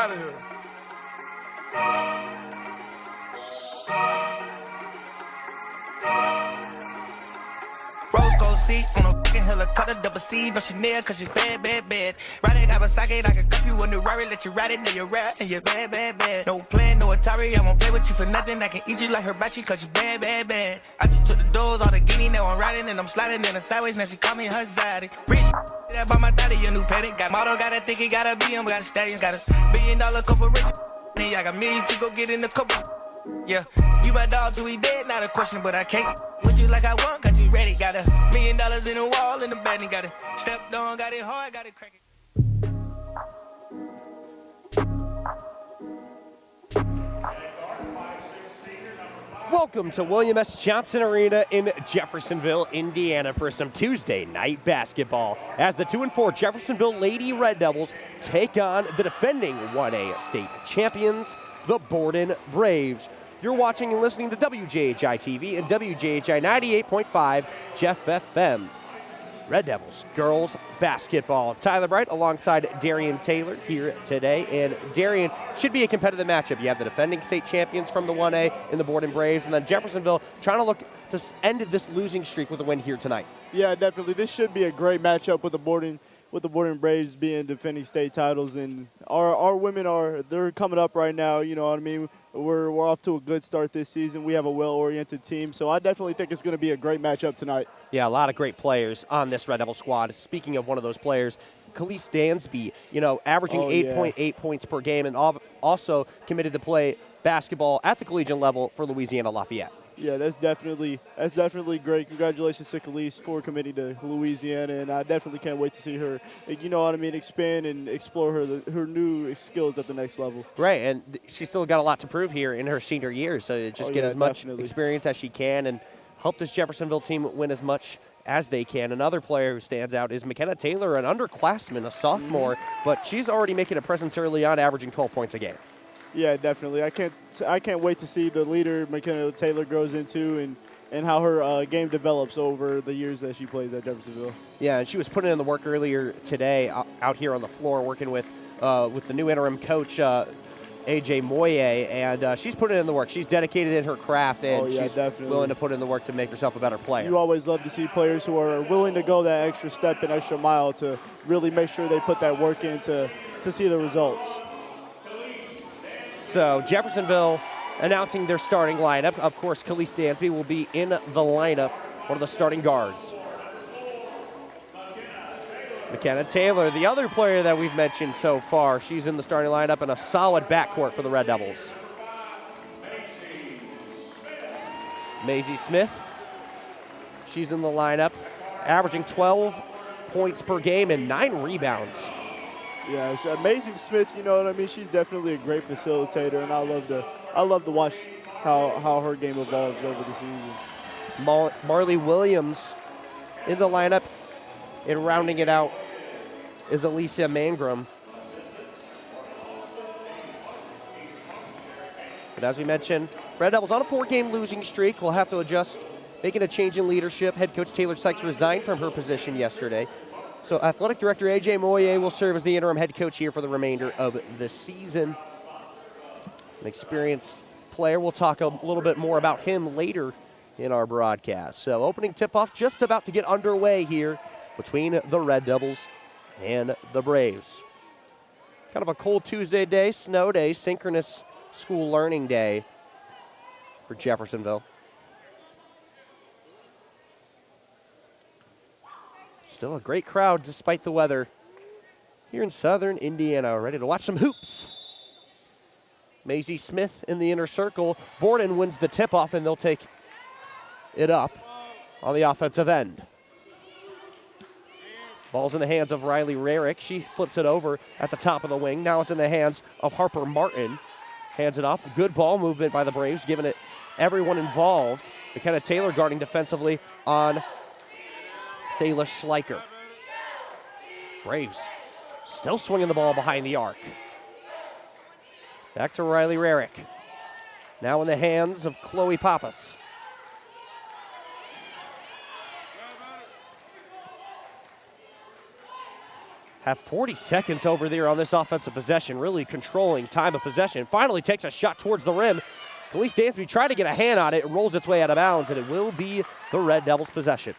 out of here. Rose gold seat on a fucking helicopter, double C, no Chanel, cause she bad, bad, bad. Riding Kawasaki, I can cup you a new Rari, let you ride it, now you're rap, and you're bad, bad, bad. No plan, no Atari, I won't play with you for nothing, I can eat you like hibachi, cause you bad, bad, bad. I just took the doors, all the guinea, now I'm riding, and I'm sliding in the sideways, now she call me her zaddy. Rich, that by my daddy, a new paddock, got model, gotta think it gotta be him, got a stallion, got $1 billion corporation, and I got millions to go get in the couple. Yeah, you my dog till we dead, not a question, but I can't with you like I want, got you ready, got $1 million in the wall, in the bed, and got it stepped on, got it hard, got it cracking. Welcome to William S. Johnson Arena in Jeffersonville, Indiana for some Tuesday night basketball as the 2-4 Jeffersonville Lady Red Devils take on the defending 1A state champions, the Borden Braves. You're watching and listening to WJHI TV and WJHI 98.5 Jeff FM. Red Devils girls basketball. Tyler Bright alongside Darian Taylor here today. And Darian, should be a competitive matchup. You have the defending state champions from the 1A in the Borden Braves, and then Jeffersonville trying to look to end this losing streak with a win here tonight. Yeah, definitely. This should be a great matchup with the Borden Braves being defending state titles, and our women they're coming up right now, you know what I mean? We're off to a good start this season. We have a well-oriented team, so I definitely think it's going to be a great matchup tonight. Yeah, a lot of great players on this Red Devil squad. Speaking of one of those players, Khalees Dansby, averaging 8.8 points per game, and also committed to play basketball at the collegiate level for Louisiana Lafayette. Yeah, that's definitely great. Congratulations to Khalees for committing to Louisiana, and I definitely can't wait to see her, expand and explore her new skills at the next level. Right, and she's still got a lot to prove here in her senior year, so just get as much experience as she can and help this Jeffersonville team win as much as they can. Another player who stands out is McKenna Taylor, an underclassman, a sophomore, but she's already making a presence early on, averaging 12 points a game. Yeah, definitely. I can't wait to see the leader McKenna Taylor grows into and how her game develops over the years that she plays at Jeffersonville. Yeah, and she was putting in the work earlier today out here on the floor working with the new interim coach, AJ Moye, and she's putting in the work. She's dedicated in her craft, and she's willing to put in the work to make herself a better player. You always love to see players who are willing to go that extra step and extra mile to really make sure they put that work in to see the results. So Jeffersonville announcing their starting lineup. Of course, Khalees Dansby will be in the lineup, one of the starting guards. McKenna Taylor, the other player that we've mentioned so far, she's in the starting lineup and a solid backcourt for the Red Devils. Maisie Smith, she's in the lineup, averaging 12 points per game and 9 rebounds. Yeah, it's amazing Smith, you know what I mean? She's definitely a great facilitator, and I love to watch how her game evolves over the season. Marley Williams in the lineup, and rounding it out is Alicia Mangrum. But as we mentioned, Red Devils on a 4-game losing streak. Will have to adjust, making a change in leadership. Head coach Taylor Sykes resigned from her position yesterday. So athletic director AJ Moye will serve as the interim head coach here for the remainder of the season. An experienced player. We'll talk a little bit more about him later in our broadcast. So opening tip-off just about to get underway here between the Red Devils and the Braves. Kind of a cold Tuesday day, snow day, synchronous school learning day for Jeffersonville. Still a great crowd despite the weather here in southern Indiana, ready to watch some hoops. Maisie Smith in the inner circle. Borden wins the tip-off, and they'll take it up on the offensive end. Ball's in the hands of Riley Rarick. She flips it over at the top of the wing. Now it's in the hands of Harper Martin. Hands it off. Good ball movement by the Braves, giving it everyone involved. McKenna Taylor guarding defensively on Sayla Schleicher. Braves still swinging the ball behind the arc. Back to Riley Rarick. Now in the hands of Chloe Pappas. have 40 seconds over there on this offensive possession, really controlling time of possession. Finally takes a shot towards the rim. Khalees Dansby trying to get a hand on it. It rolls its way out of bounds, and it will be the Red Devils' possession.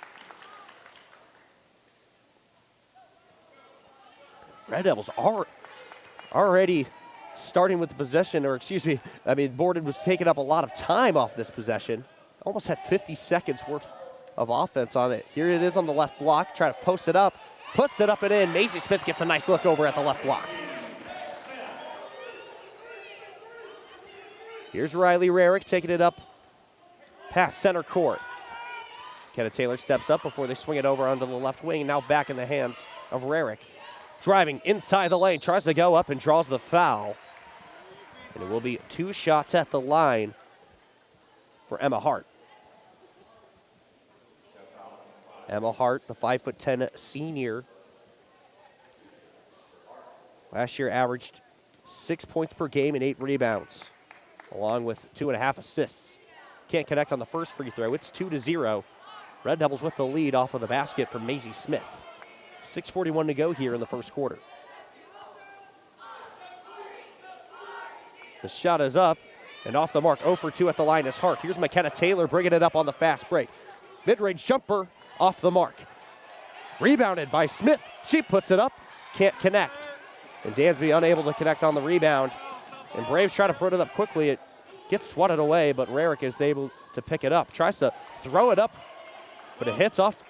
Red Devils are already starting with the possession, or excuse me, Borden was taking up a lot of time off this possession. Almost had 50 seconds worth of offense on it. Here it is on the left block, trying to post it up, puts it up and in. Maisie Smith gets a nice look over at the left block. Here's Riley Rarick taking it up past center court. Kenna Taylor steps up before they swing it over onto the left wing. Now back in the hands of Rarick. Driving inside the lane, tries to go up and draws the foul. And it will be 2 shots at the line for Emma Hart. Emma Hart, the 5'10" senior. Last year averaged 6 points per game and 8 rebounds, along with 2.5 assists. Can't connect on the first free throw. It's 2-0. Red Devils with the lead off of the basket from Maisie Smith. 6:41 to go here in the first quarter. The shot is up and off the mark. 0 for 2 at the line is Hart. Here's McKenna Taylor bringing it up on the fast break. Mid-range jumper off the mark. Rebounded by Smith. She puts it up, can't connect. And Dansby unable to connect on the rebound. And Braves try to put it up quickly. It gets swatted away, but Rarick is able to pick it up. Tries to throw it up, but it hits off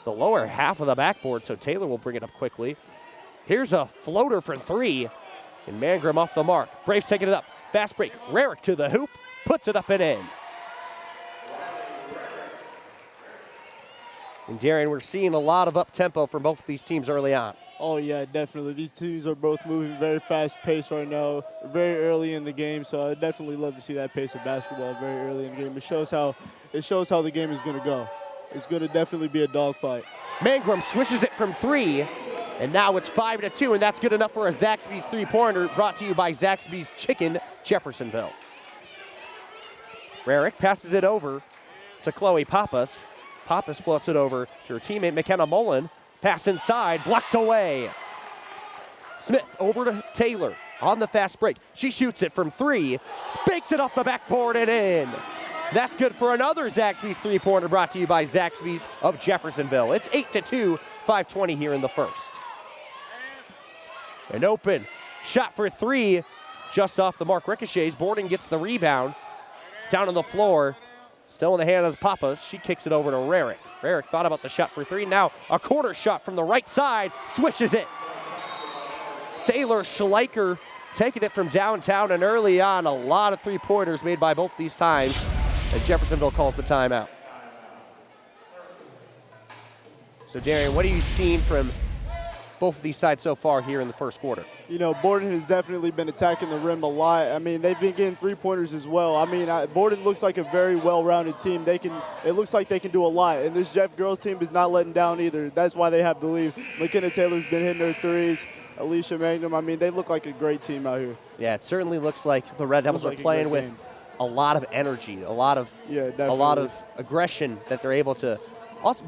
the lower half of the backboard, so Taylor will bring it up quickly. Here's a floater for 3, and Mangrum off the mark. Braves taking it up. Fast break. Rarick to the hoop, puts it up and in. And Darian, we're seeing a lot of up-tempo from both of these teams early on. Oh, yeah, definitely. These teams are both moving very fast-paced right now, very early in the game, so I definitely love to see that pace of basketball very early in the game. It shows how the game is going to go. It's going to definitely be a dogfight. Mangrum swishes it from 3, and now it's 5-2, and that's good enough for a Zaxby's three-pointer, brought to you by Zaxby's Chicken, Jeffersonville. Rarick passes it over to Chloe Pappas. Pappas floats it over to her teammate McKenna Mullen. Pass inside, blocked away. Smith over to Taylor on the fast break. She shoots it from 3, bakes it off the backboard and in. That's good for another Zaxby's three-pointer, brought to you by Zaxby's of Jeffersonville. It's 8-2, 5:20 here in the first. An open shot for 3, just off the mark. Ricochets. Borden gets the rebound. Down on the floor, still in the hand of Pappas. She kicks it over to Rarick. Rarick thought about the shot for 3. Now a corner shot from the right side, swishes it. Taylor Schleicher taking it from downtown, and early on, a lot of three-pointers made by both these times, and Jeffersonville calls the timeout. So Darian, what have you seen from both of these sides so far here in the first quarter? You know, Borden has definitely been attacking the rim a lot. I mean, they've been getting three-pointers as well. I mean, Borden looks like a very well-rounded team. It looks like they can do a lot, and this Jeff girls team is not letting down either. That's why they have the lead. McKenna Taylor's been hitting her threes. Alicia Mangrum, I mean, they look like a great team out here. Yeah, it certainly looks like the Red Devils are playing with a lot of energy, a lot of aggression that they're able to,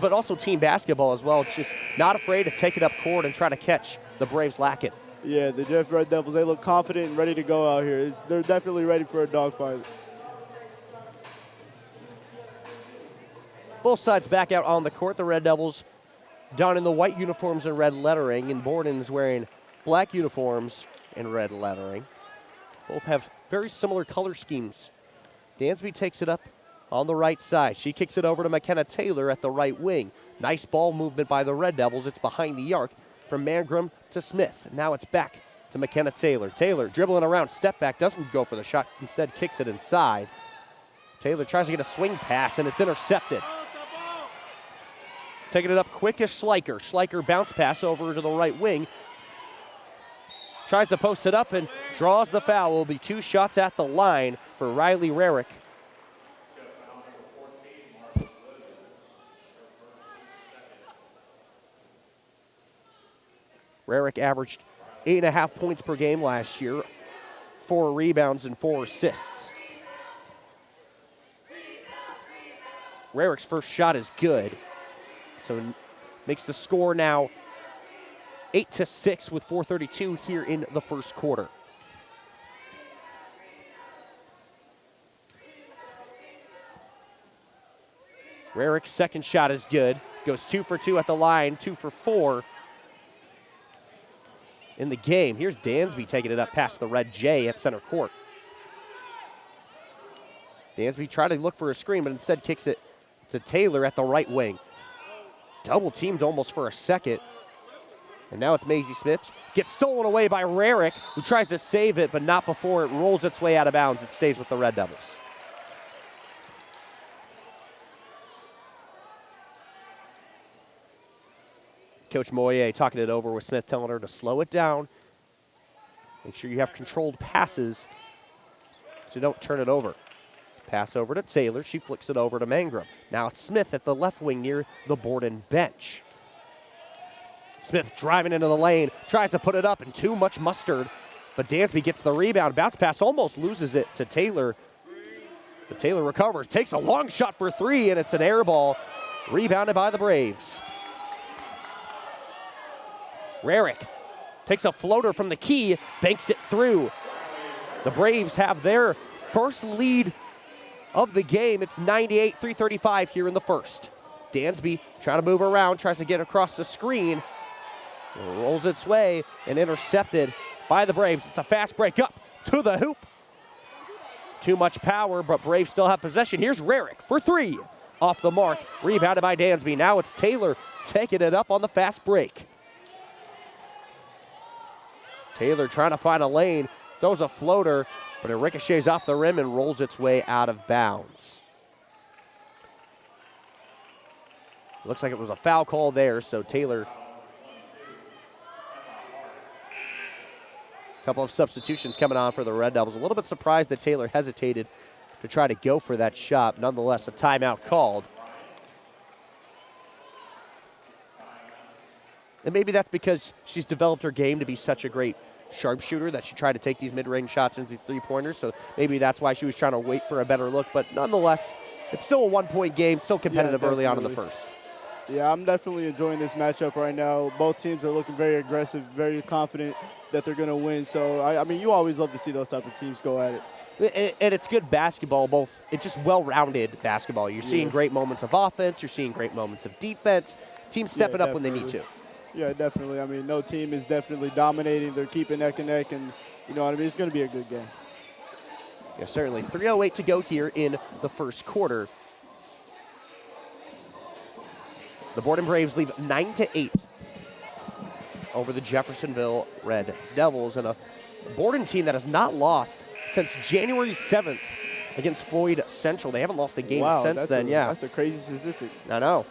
but also team basketball as well. It's just not afraid to take it up court and try to catch the Braves lacking. Yeah, the Jeff Red Devils, they look confident and ready to go out here. They're definitely ready for a dogfight. Both sides back out on the court. The Red Devils down in the white uniforms and red lettering, and Borden is wearing black uniforms and red lettering. Both have very similar color schemes. Dansby takes it up on the right side. She kicks it over to McKenna Taylor at the right wing. Nice ball movement by the Red Devils. It's behind the arc from Mangrum to Smith. Now it's back to McKenna Taylor. Taylor dribbling around, step back, doesn't go for the shot, instead kicks it inside. Taylor tries to get a swing pass, and it's intercepted. Taking it up quick is Schleicher. Schleicher bounce pass over to the right wing. Tries to post it up and draws the foul. Will be 2 shots at the line for Riley Rarick. Rarick averaged 8.5 points per game last year, 4 rebounds and 4 assists. Rarick's first shot is good, so makes the score now 8-6 with 4:32 here in the first quarter. Rarick's second shot is good. Goes 2 for 2 at the line, 2 for 4 in the game. Here's Dansby taking it up past the red J at center court. Dansby tried to look for a screen, but instead kicks it to Taylor at the right wing. Double teamed almost for a second. And now it's Maisie Smith. Gets stolen away by Rarick, who tries to save it, but not before it rolls its way out of bounds. It stays with the Red Devils. Coach Moyer talking it over with Smith, telling her to slow it down. Make sure you have controlled passes so don't turn it over. Pass over to Taylor. She flicks it over to Mangrum. Now it's Smith at the left wing near the Borden bench. Smith driving into the lane, tries to put it up, and too much mustard. But Dansby gets the rebound. Bounce pass, almost loses it to Taylor. But Taylor recovers, takes a long shot for 3, and it's an air ball. Rebounded by the Braves. Rarick takes a floater from the key, banks it through. The Braves have their first lead of the game. It's 98-335 here in the first. Dansby trying to move around, tries to get across the screen. Rolls its way and intercepted by the Braves. It's a fast break up to the hoop. Too much power, but Braves still have possession. Here's Rarick for 3. Off the mark, rebounded by Dansby. Now it's Taylor taking it up on the fast break. Taylor trying to find a lane, throws a floater, but it ricochets off the rim and rolls its way out of bounds. Looks like it was a foul call there, so Taylor. A couple of substitutions coming on for the Red Devils. A little bit surprised that Taylor hesitated to try to go for that shot. Nonetheless, a timeout called. And maybe that's because she's developed her game to be such a great sharpshooter that she tried to take these mid-range shots into three-pointers. So maybe that's why she was trying to wait for a better look. But nonetheless, it's still a one-point game, still competitive early on in the first. Yeah, I'm definitely enjoying this matchup right now. Both teams are looking very aggressive, very confident that they're going to win. So, I mean, you always love to see those type of teams go at it. And it's good basketball, it's just well-rounded basketball. You're seeing great moments of offense. You're seeing great moments of defense. Teams stepping up when they need to. Yeah, definitely. I mean, no team is definitely dominating. They're keeping neck and neck, and you know what I mean? It's going to be a good game. Yeah, certainly. 3:08 to go here in the first quarter. The Borden Braves lead 9-8 over the Jeffersonville Red Devils, and a Borden team that has not lost since January 7th against Floyd Central. They haven't lost a game since then. That's a crazy statistic. I know.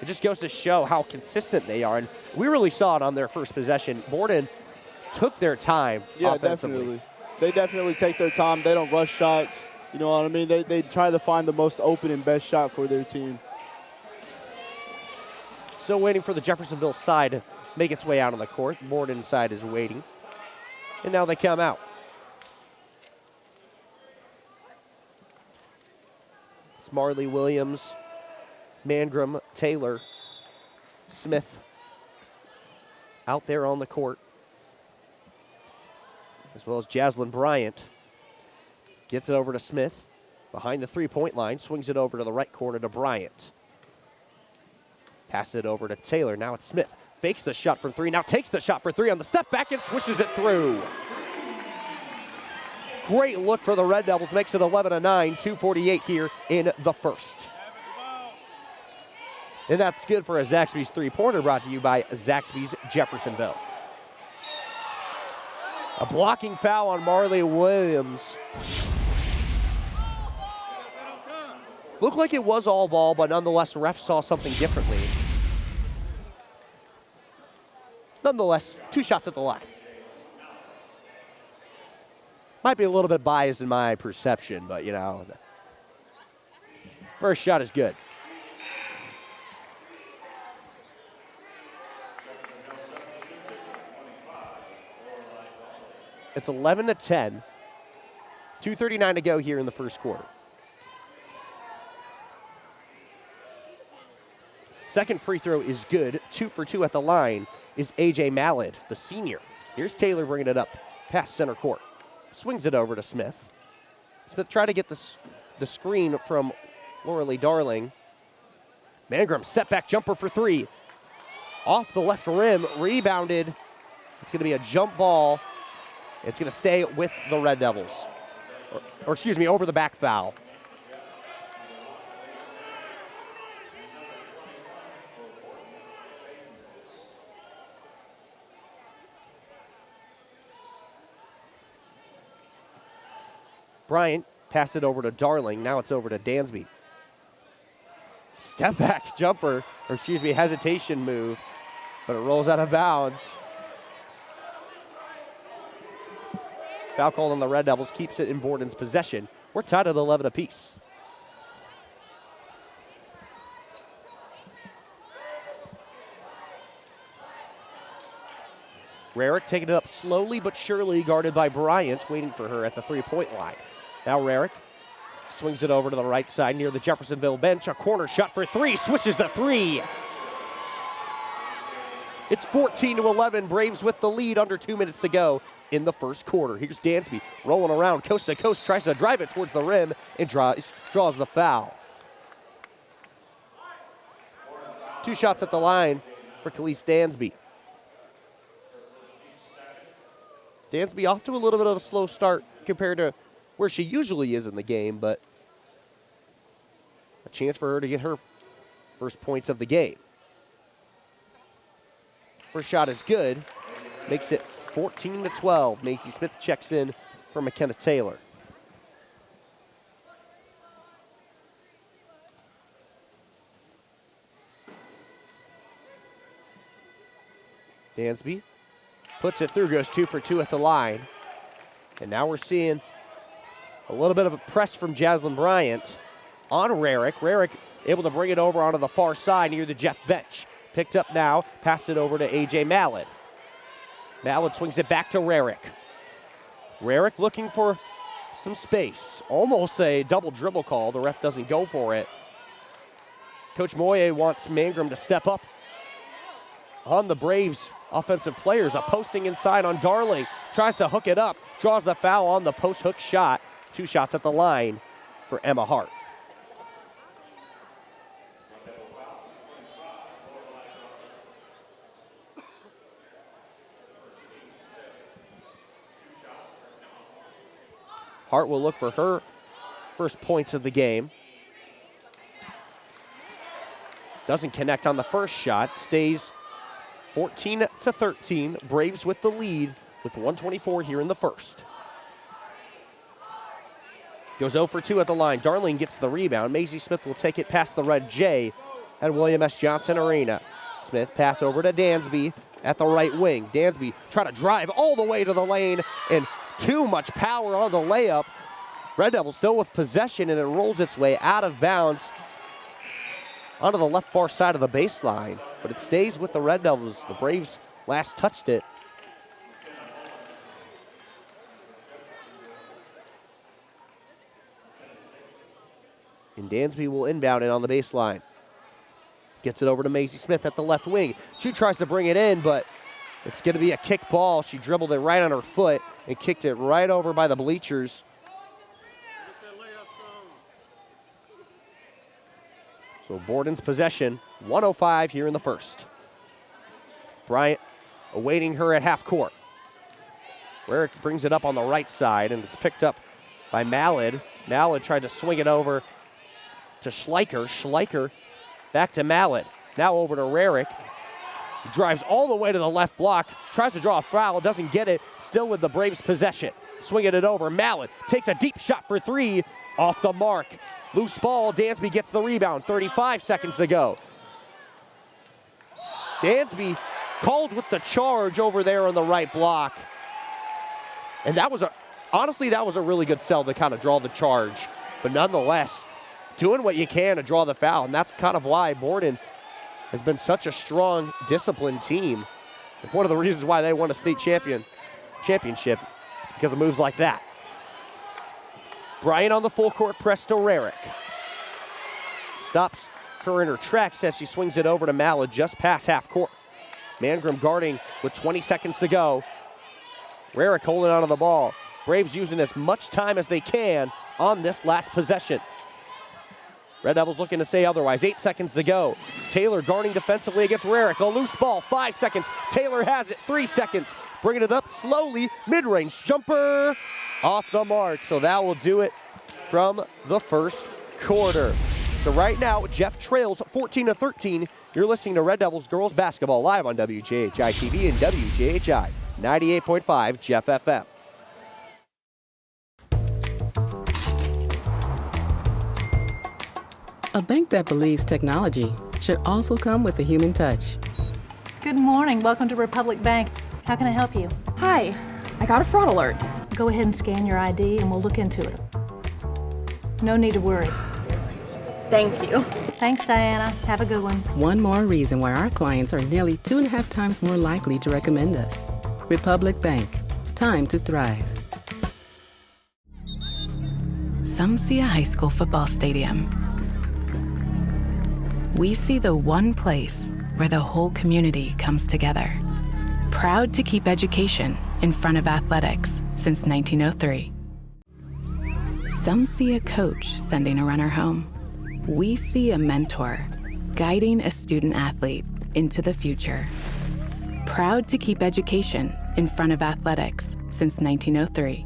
It just goes to show how consistent they are, and we really saw it on their first possession. Borden took their time offensively. Definitely. They definitely take their time. They don't rush shots. You know what I mean? They try to find the most open and best shot for their team. Still waiting for the Jeffersonville side to make its way out on the court. Borden side is waiting. And now they come out. It's Marley Williams, Mangrum, Taylor, Smith out there on the court, as well as Jaslyn Bryant. Gets it over to Smith behind the three-point line, swings it over to the right corner to Bryant. Passes it over to Taylor. Now it's Smith. Fakes the shot from 3. Now takes the shot for 3 on the step back and swishes it through. Great look for the Red Devils. Makes it 11-9. 2:48 here in the first. And that's good for a Zaxby's three-pointer, brought to you by Zaxby's Jeffersonville. A blocking foul on Marley Williams. Looked like it was all ball, but nonetheless, the ref saw something differently. Nonetheless, 2 shots at the line. Might be a little bit biased in my perception, but, you know, first shot is good. It's 11-10. 2:39 to go here in the first quarter. Second free throw is good. 2 for 2 at the line is A.J. Mallard, the senior. Here's Taylor bringing it up past center court. Swings it over to Smith. Smith tried to get the screen from Laura Darling. Mangrum, step-back jumper for 3. Off the left rim, rebounded. It's going to be a jump ball. It's going to stay with the Red Devils. Or excuse me, over the back foul. Bryant passed it over to Darling. Now it's over to Dansby. Step back jumper, or excuse me, hesitation move, but it rolls out of bounds. Foul called on the Red Devils, keeps it in Borden's possession. We're tied at 11 apiece. Rarick taking it up slowly but surely, guarded by Bryant, waiting for her at the three-point line. Now Rarick swings it over to the right side near the Jeffersonville bench. A corner shot for 3, switches the 3. It's 14-11, Braves with the lead, under 2 minutes to go in the first quarter. Here's Dansby rolling around coast to coast, tries to drive it towards the rim and draws the foul. 2 shots at the line for Khalees Dansby. Dansby off to a little bit of a slow start compared to where she usually is in the game, but a chance for her to get her first points of the game. First shot is good, makes it 14-12. Macy Smith checks in for McKenna Taylor. Dansby puts it through, goes 2 for 2 at the line. And now we're seeing a little bit of a press from Jaslyn Bryant on Rarick. Rarick able to bring it over onto the far side near the Jeff bench. Picked up now, passed it over to A.J. Mallard. Mallard swings it back to Rarick. Rarick looking for some space. Almost a double dribble call. The ref doesn't go for it. Coach Moye wants Mangrum to step up on the Braves offensive players. A posting inside on Darling. Tries to hook it up. Draws the foul on the post hook shot. 2 shots at the line for Emma Hart. Hart will look for her first points of the game. Doesn't connect on the first shot. Stays 14-13. Braves with the lead with 1:24 here in the first. Goes 0 for 2 at the line. Darling gets the rebound. Maisie Smith will take it past the red J at William S. Johnson Arena. Smith pass over to Dansby at the right wing. Dansby trying to drive all the way to the lane, and too much power on the layup. Red Devils still with possession, and it rolls its way out of bounds onto the left far side of the baseline. But it stays with the Red Devils. The Braves last touched it. And Dansby will inbound it on the baseline. Gets it over to Maisie Smith at the left wing. She tries to bring it in, but it's going to be a kick ball. She dribbled it right on her foot and kicked it right over by the bleachers. So Borden's possession, 1:05 here in the first. Bryant awaiting her at half court. Rarick brings it up on the right side, and it's picked up by Mallard. Mallard tried to swing it over to Schleicher. Schleicher back to Mallard. Now over to Rarick. Drives all the way to the left block. Tries to draw a foul. Doesn't get it. Still with the Braves possession. Swinging it over. Mallard takes a deep shot for 3. Off the mark. Loose ball. Dansby gets the rebound. 35 seconds to go. Dansby called with the charge over there on the right block. And that was honestly, that was a really good sell to kind of draw the charge. But nonetheless, doing what you can to draw the foul. And that's kind of why Borden has been such a strong, disciplined team. And one of the reasons why they won a state championship is because of moves like that. Bryant on the full court press to Rarick. Stops her in her tracks as she swings it over to Mallett just past half court. Mangrum guarding with 20 seconds to go. Rarick holding onto the ball. Braves using as much time as they can on this last possession. Red Devils looking to say otherwise. 8 seconds to go. Taylor guarding defensively against Rarick. A loose ball, 5 seconds. Taylor has it, 3 seconds. Bringing it up slowly. Mid-range jumper off the mark. So that will do it from the first quarter. So right now, Jeff trails 14-13. You're listening to Red Devils girls basketball live on WJHI TV and WJHI 98.5 Jeff FM. A bank that believes technology should also come with a human touch. Good morning. Welcome to Republic Bank. How can I help you? Hi, I got a fraud alert. Go ahead and scan your ID and we'll look into it. No need to worry. Thank you. Thanks, Diana. Have a good one. One more reason why our clients are nearly 2.5 times more likely to recommend us. Republic Bank. Time to thrive. Some see a high school football stadium. We see the one place where the whole community comes together. Proud to keep education in front of athletics since 1903. Some see a coach sending a runner home. We see a mentor guiding a student athlete into the future. Proud to keep education in front of athletics since 1903.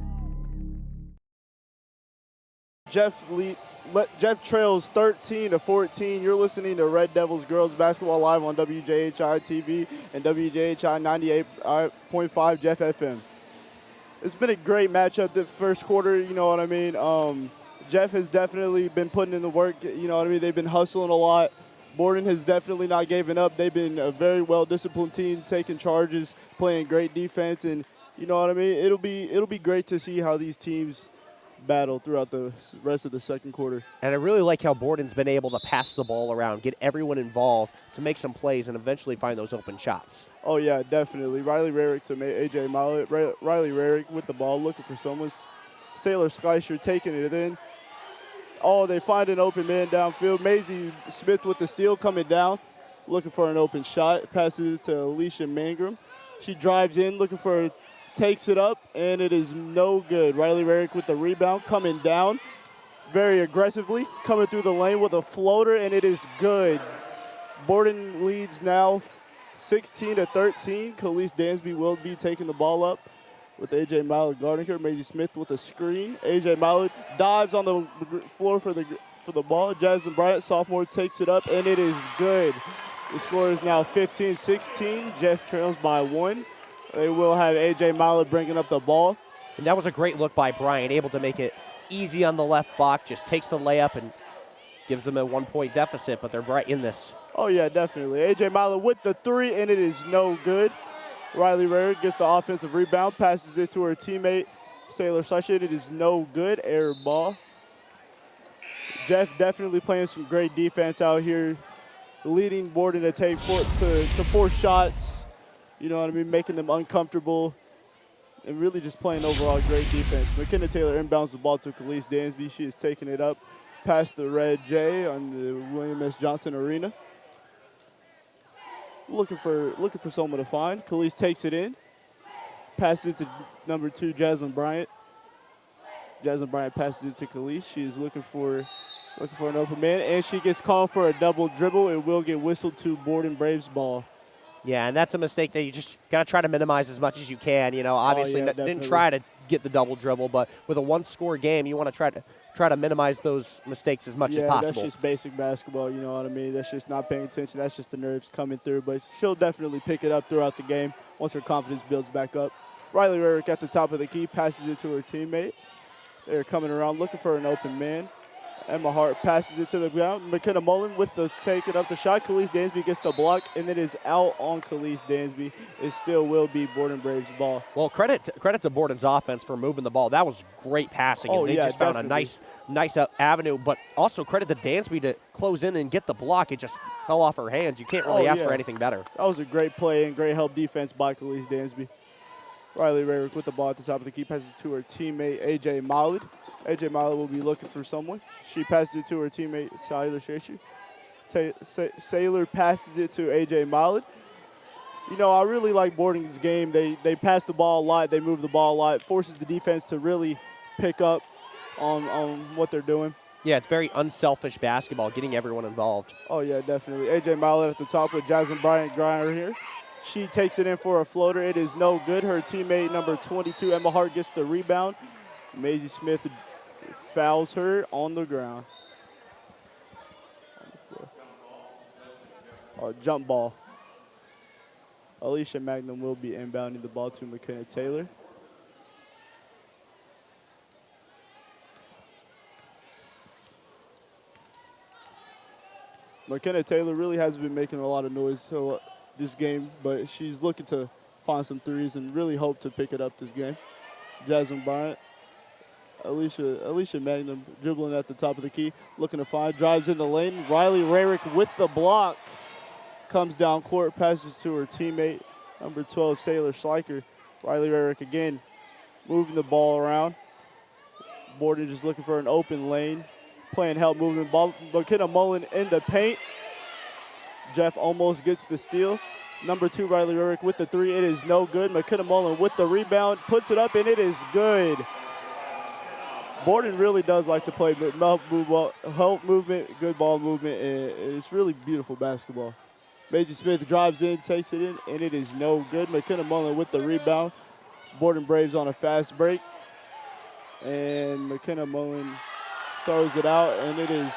Jeff trails 13-14. You're listening to Red Devils girls basketball live on WJHI TV and WJHI 98.5 Jeff FM. It's been a great matchup the first quarter, you know what I mean? Jeff has definitely been putting in the work, you know what I mean? They've been hustling a lot. Borden has definitely not given up. They've been a very well-disciplined team, taking charges, playing great defense, and you know what I mean? It'll be great to see how these teams battle throughout the rest of the second quarter. And I really like how Borden's been able to pass the ball around, get everyone involved to make some plays and eventually find those open shots. Oh, yeah, definitely. Riley Rarick to A.J. Mallett. Riley Rarick with the ball, looking for someone. Sailor Skysher taking it in. Oh, they find an open man downfield. Maisie Smith with the steal coming down, looking for an open shot. Passes it to Alicia Mangrum. She drives in, looking for, takes it up, and it is no good. Riley Rarick with the rebound, coming down very aggressively, coming through the lane with a floater, and it is good. Borden leads now 16-13. Khalees Dansby will be taking the ball up with A.J. Mallett guarding her. Maisie Smith with a screen. A.J. Mallett dives on the floor for the ball. Jasmine Bryant, sophomore, takes it up, and it is good. The score is now 15-16. Jeff trails by 1. They will have A.J. Mallett bringing up the ball. And that was a great look by Bryant, able to make it easy on the left block, just takes the layup and gives them a 1-point deficit, but they're right in this. Oh, yeah, definitely. A.J. Mallett with the 3, and it is no good. Riley Rarick gets the offensive rebound, passes it to her teammate, Sailor Slushin. It is no good. Air ball. Jeff definitely playing some great defense out here, leading Borden to take 4 shots. You know what I mean? Making them uncomfortable and really just playing overall great defense. McKenna Taylor inbounds the ball to Khalees Dansby. She is taking it up past the Red J on the William S. Johnson Arena. Looking for someone to find. Khalees takes it in. Passes it to number 2, Jasmine Bryant. Jasmine Bryant passes it to Khalees. She is looking for an open man, and she gets called for a double dribble. It will get whistled to Borden Braves ball. Yeah, and that's a mistake that you just got to try to minimize as much as you can. You know, obviously didn't try to get the double dribble, but with a 1-score game, you want to try to minimize those mistakes as much as possible. That's just basic basketball, you know what I mean? That's just not paying attention. That's just the nerves coming through, but she'll definitely pick it up throughout the game once her confidence builds back up. Riley Rarick at the top of the key, passes it to her teammate. They're coming around looking for an open man. Emma Hart passes it to the ground. McKenna Mullen with the taking up the shot. Khalees Dansby gets the block, and it is out on Khalees Dansby. It still will be Borden Braves ball. Well, credit to Borden's offense for moving the ball. That was great passing, and they just found a nice avenue. But also credit to Dansby to close in and get the block. It just fell off her hands. You can't really ask for anything better. That was a great play and great help defense by Khalees Dansby. Riley Rarick with the ball at the top of the key, passes it to her teammate, A.J. Mallett. A.J. Mallett will be looking for someone. She passes it to her teammate, Sailor Sheshu. Saylor passes it to A.J. Milet. You know, I really like Borden's game. They pass the ball a lot. They move the ball a lot. Forces the defense to really pick up on what they're doing. Yeah, it's very unselfish basketball, getting everyone involved. Oh, yeah, definitely. A.J. Milet at the top with Jasmine Bryant-Griner here. She takes it in for a floater. It is no good. Her teammate, number 22, Emma Hart, gets the rebound. Maisie Smith fouls her on the ground. Jump ball. Alicia Magnum will be inbounding the ball to McKenna Taylor. McKenna Taylor really hasn't been making a lot of noise this game, but she's looking to find some threes and really hope to pick it up this game. Jasmine Bryant. Alicia Magnum dribbling at the top of the key, looking to find, drives in the lane. Riley Rarick with the block. Comes down court, passes to her teammate, number 12, Saylor Schleicher. Riley Rarick again moving the ball around. Borden just looking for an open lane. Playing help movement ball. McKenna Mullen in the paint. Jeff almost gets the steal. Number 2, Riley Rarick with the three. It is no good. McKenna Mullen with the rebound, puts it up, and it is good. Borden really does like to play help movement, good ball movement, and it's really beautiful basketball. Maisie Smith drives in, takes it in, and it is no good. McKenna Mullen with the rebound. Borden Braves on a fast break. And McKenna Mullen throws it out, and it is.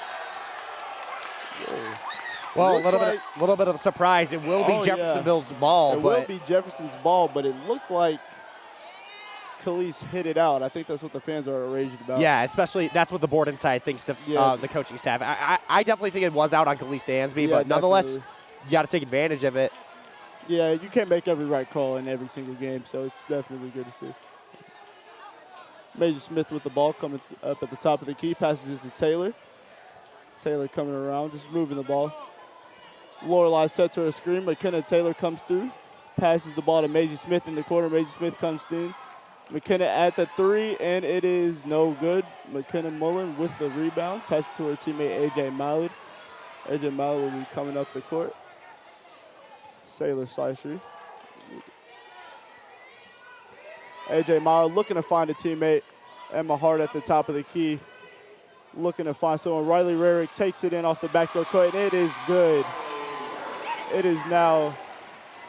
Well, a little bit of a surprise. It will be Jeffersonville's ball. It will be Jefferson's ball, but it looked like Khalees hit it out. I think that's what the fans are raging about. Yeah, especially that's what the Borden side thinks, the coaching staff. I definitely think it was out on Khalees Dansby, but nonetheless, you got to take advantage of it. Yeah, you can't make every right call in every single game, so it's definitely good to see. Maisie Smith with the ball coming up at the top of the key, passes it to Taylor. Taylor coming around, just moving the ball. Lorelai sets her a screen. McKenna Taylor comes through, passes the ball to Maisie Smith in the corner. Maisie Smith comes in. McKenna at the three, and it is no good. McKenna Mullen with the rebound, passes to her teammate A.J. Milet. A.J. Milet will be coming up the court. Saylor Schleicher. A.J. Milet looking to find a teammate. Emma Hart at the top of the key, looking to find someone. Riley Rarick takes it in off the backdoor cut, and it is good. It is now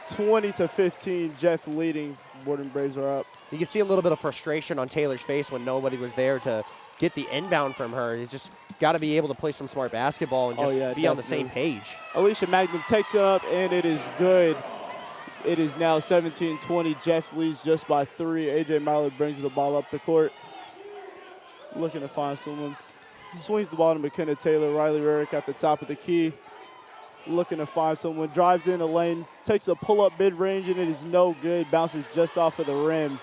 20-15. Jeff leading. Borden Braves are up. You can see a little bit of frustration on Taylor's face when nobody was there to get the inbound from her. You just got to be able to play some smart basketball and just be on the same page. Alicia Magnum takes it up, and it is good. It is now 17-20. Jeff leads just by 3. A.J. Milet brings the ball up the court. Looking to find someone. He swings the ball to McKenna Taylor. Riley Rarick at the top of the key. Looking to find someone. Drives in the lane. Takes a pull-up mid-range, and it is no good. Bounces just off of the rim.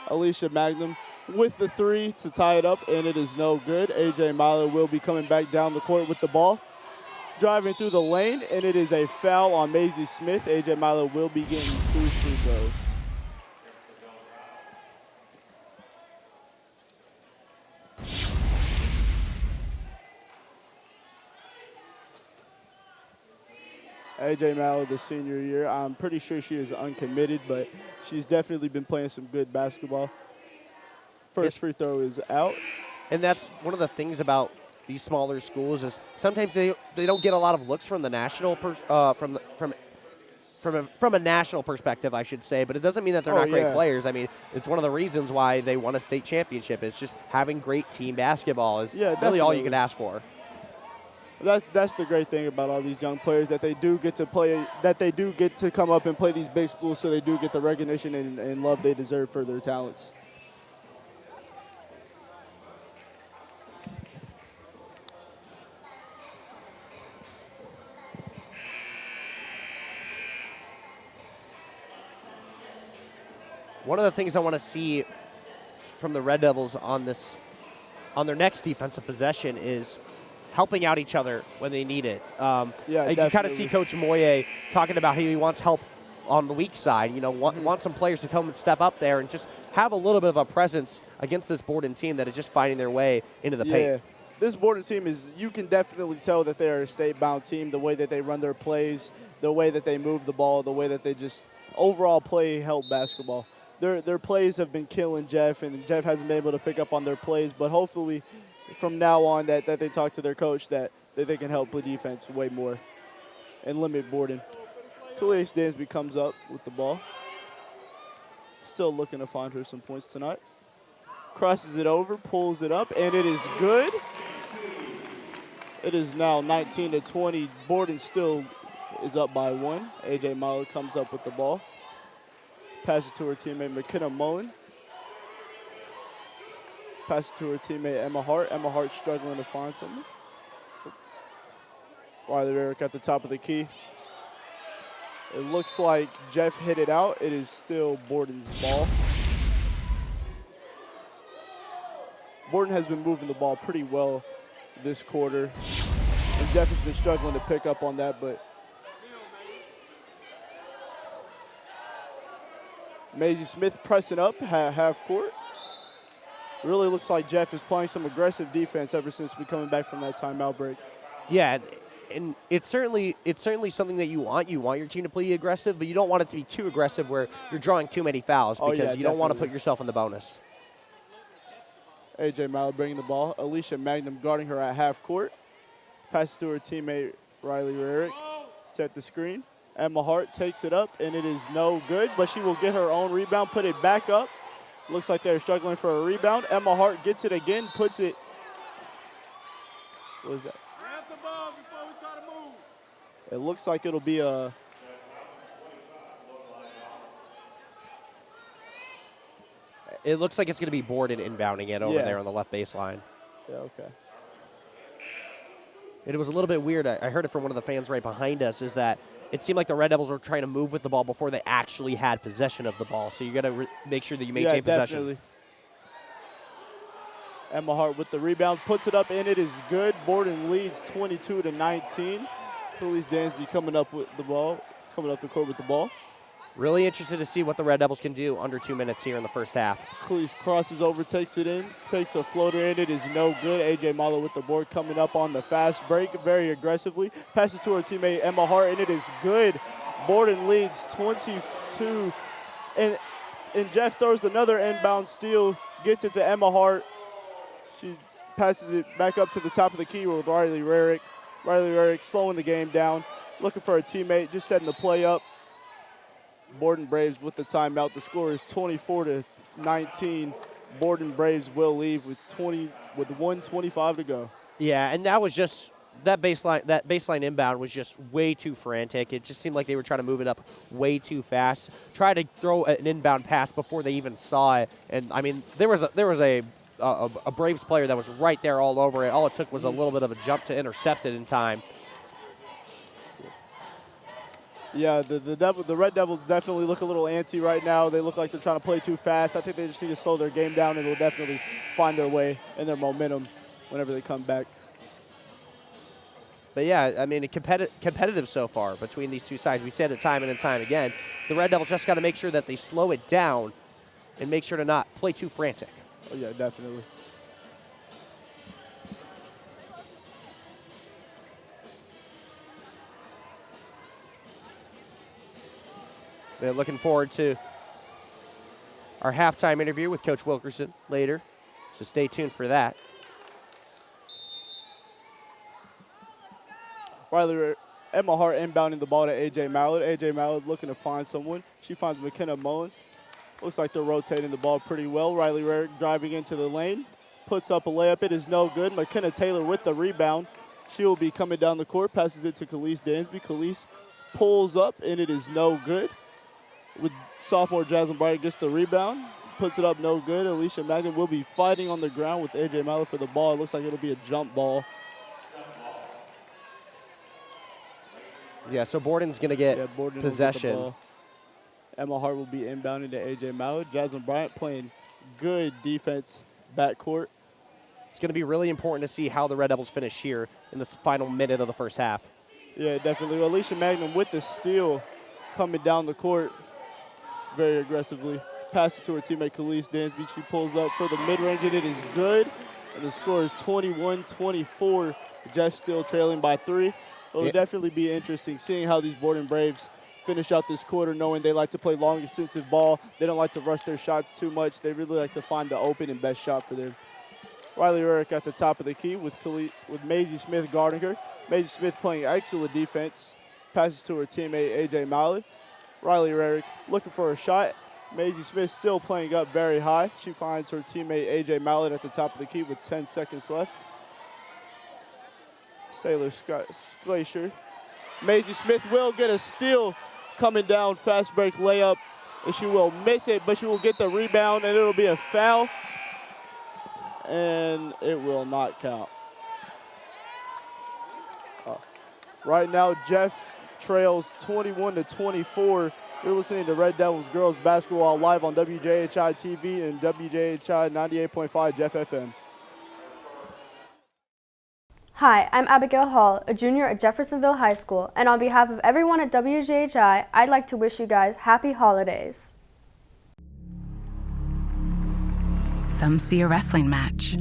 Alicia Magnum with the three to tie it up, and it is no good. A.J. Milet will be coming back down the court with the ball. Driving through the lane, and it is a foul on Maisie Smith. A.J. Milet will be getting 2 free throws. A.J. Milet, the senior year, I'm pretty sure she is uncommitted, but she's definitely been playing some good basketball. First free throw is out. And that's one of the things about these smaller schools is sometimes they don't get a lot of looks from the national from a national perspective, I should say. But it doesn't mean that they're not great players. I mean, it's one of the reasons why they won a state championship. It's just having great team basketball is really all you can ask for. That's the great thing about all these young players, that they do get to play, that they do get to come up and play these big schools, so they do get the recognition and love they deserve for their talents. One of the things I want to see from the Red Devils on their next defensive possession is helping out each other when they need it. You kind of see Coach Moye talking about how he wants help on the weak side. You know, want some players to come and step up there and just have a little bit of a presence against this Borden team that is just finding their way into the paint. this Borden team is, you can definitely tell that they are a state-bound team, the way that they run their plays, the way that they move the ball, the way that they just overall play help basketball. Their plays have been killing Jeff, and Jeff hasn't been able to pick up on their plays, but hopefully from now on that they talk to their coach that they can help play defense way more and limit Borden. Khalees Dansby comes up with the ball. Still looking to find her some points tonight. Crosses it over, pulls it up, and it is good. It is now 19-20. Borden still is up by 1. A.J. Milo comes up with the ball. Passes to her teammate McKenna Mullen. Passes to her teammate Emma Hart. Emma Hart struggling to find something. Riley Eric at the top of the key. It looks like Jeff hit it out. It is still Borden's ball. Borden has been moving the ball pretty well this quarter. And Jeff has been struggling to pick up on that, but Maisie Smith pressing up half court. Really looks like Jeff is playing some aggressive defense ever since we coming back from that timeout break. Yeah, and it's certainly something that you want. You want your team to play aggressive, but you don't want it to be too aggressive where you're drawing too many fouls because you don't want to put yourself in the bonus. A.J. Mallett bringing the ball. Alicia Magnum guarding her at half court. Passes to her teammate Riley Rarick. Set the screen. Emma Hart takes it up, and it is no good, but she will get her own rebound, put it back up. Looks like they're struggling for a rebound. Emma Hart gets it again, puts it. What is that? Grab the ball before we try to move. It looks like it'll be a. It looks like it's going to be Borden inbounding it over there on the left baseline. Yeah, okay. It was a little bit weird. I heard it from one of the fans right behind us, is that it seemed like the Red Devils were trying to move with the ball before they actually had possession of the ball. So you got to make sure that you maintain possession. Definitely. Emma Hart with the rebound, puts it up, and it is good. Borden leads 22-19. Khalees Dansby coming up with the ball, coming up the court with the ball. Really interested to see what the Red Devils can do under 2 minutes here in the first half. Khalees crosses over, takes it in, takes a floater in. It is no good. A.J. Malo with the board coming up on the fast break very aggressively. Passes to her teammate Emma Hart, and it is good. Borden leads 22. And Jeff throws another inbound steal, gets it to Emma Hart. She passes it back up to the top of the key with Riley Rarick. Riley Rarick slowing the game down, looking for a teammate, just setting the play up. Borden Braves with the timeout. The score is 24-19. Borden Braves will leave with 1:25 to go. Yeah, and that was just that baseline inbound was just way too frantic. It just seemed like they were trying to move it up way too fast. Try to throw an inbound pass before they even saw it. And I mean, there was a Braves player that was right there all over it. All it took was a little bit of a jump to intercept it in time. Yeah, the Red Devils definitely look a little antsy right now. They look like they're trying to play too fast. I think they just need to slow their game down, and they'll definitely find their way and their momentum whenever they come back. But yeah, I mean, competitive so far between these two sides. We said it time and time again. The Red Devils just got to make sure that they slow it down and make sure to not play too frantic. Oh, yeah, definitely. They're looking forward to our halftime interview with Coach Wilkerson later, so stay tuned for that. Emma Hart inbounding the ball to A.J. Mallett. A.J. Mallett looking to find someone. She finds McKenna Mullen. Looks like they're rotating the ball pretty well. Riley Rarick driving into the lane. Puts up a layup. It is no good. McKenna Taylor with the rebound. She will be coming down the court. Passes it to Khalees Dansby. Khalees pulls up, and it is no good. With sophomore Jasmine Bryant gets the rebound. Puts it up no good. Alicia Magnum will be fighting on the ground with A.J. Mallett for the ball. It looks like it'll be a jump ball. Yeah, so Borden's going to get possession. Emma Hart will be inbounding to A.J. Mallett. Jasmine Bryant playing good defense backcourt. It's going to be really important to see how the Red Devils finish here in this final minute of the first half. Yeah, definitely. Alicia Magnum with the steal coming down the court very aggressively. Passes to her teammate Khalees Dansby. She pulls up for the mid-range, and it is good. The score is 21-24. Jeff still trailing by 3. It'll definitely be interesting seeing how these Borden Braves finish out this quarter, knowing they like to play long, extensive ball. They don't like to rush their shots too much. They really like to find the open and best shot for them. Riley Rarick at the top of the key with Maisie Smith guarding her. Maisie Smith playing excellent defense. Passes to her teammate, A.J. Mallett. Riley Rarick looking for a shot. Maisie Smith still playing up very high. She finds her teammate, A.J. Mallett, at the top of the key with 10 seconds left. Sailor Glacier. Maisie Smith will get a steal coming down, fast break layup, and she will miss it, but she will get the rebound, and it'll be a foul, and it will not count. Right now, Jeff trails 21-24. You're listening to Red Devils Girls Basketball live on WJHI TV and WJHI 98.5 Jeff FM. Hi, I'm Abigail Hall, a junior at Jeffersonville High School, and on behalf of everyone at WJHI, I'd like to wish you guys happy holidays. Some see a wrestling match.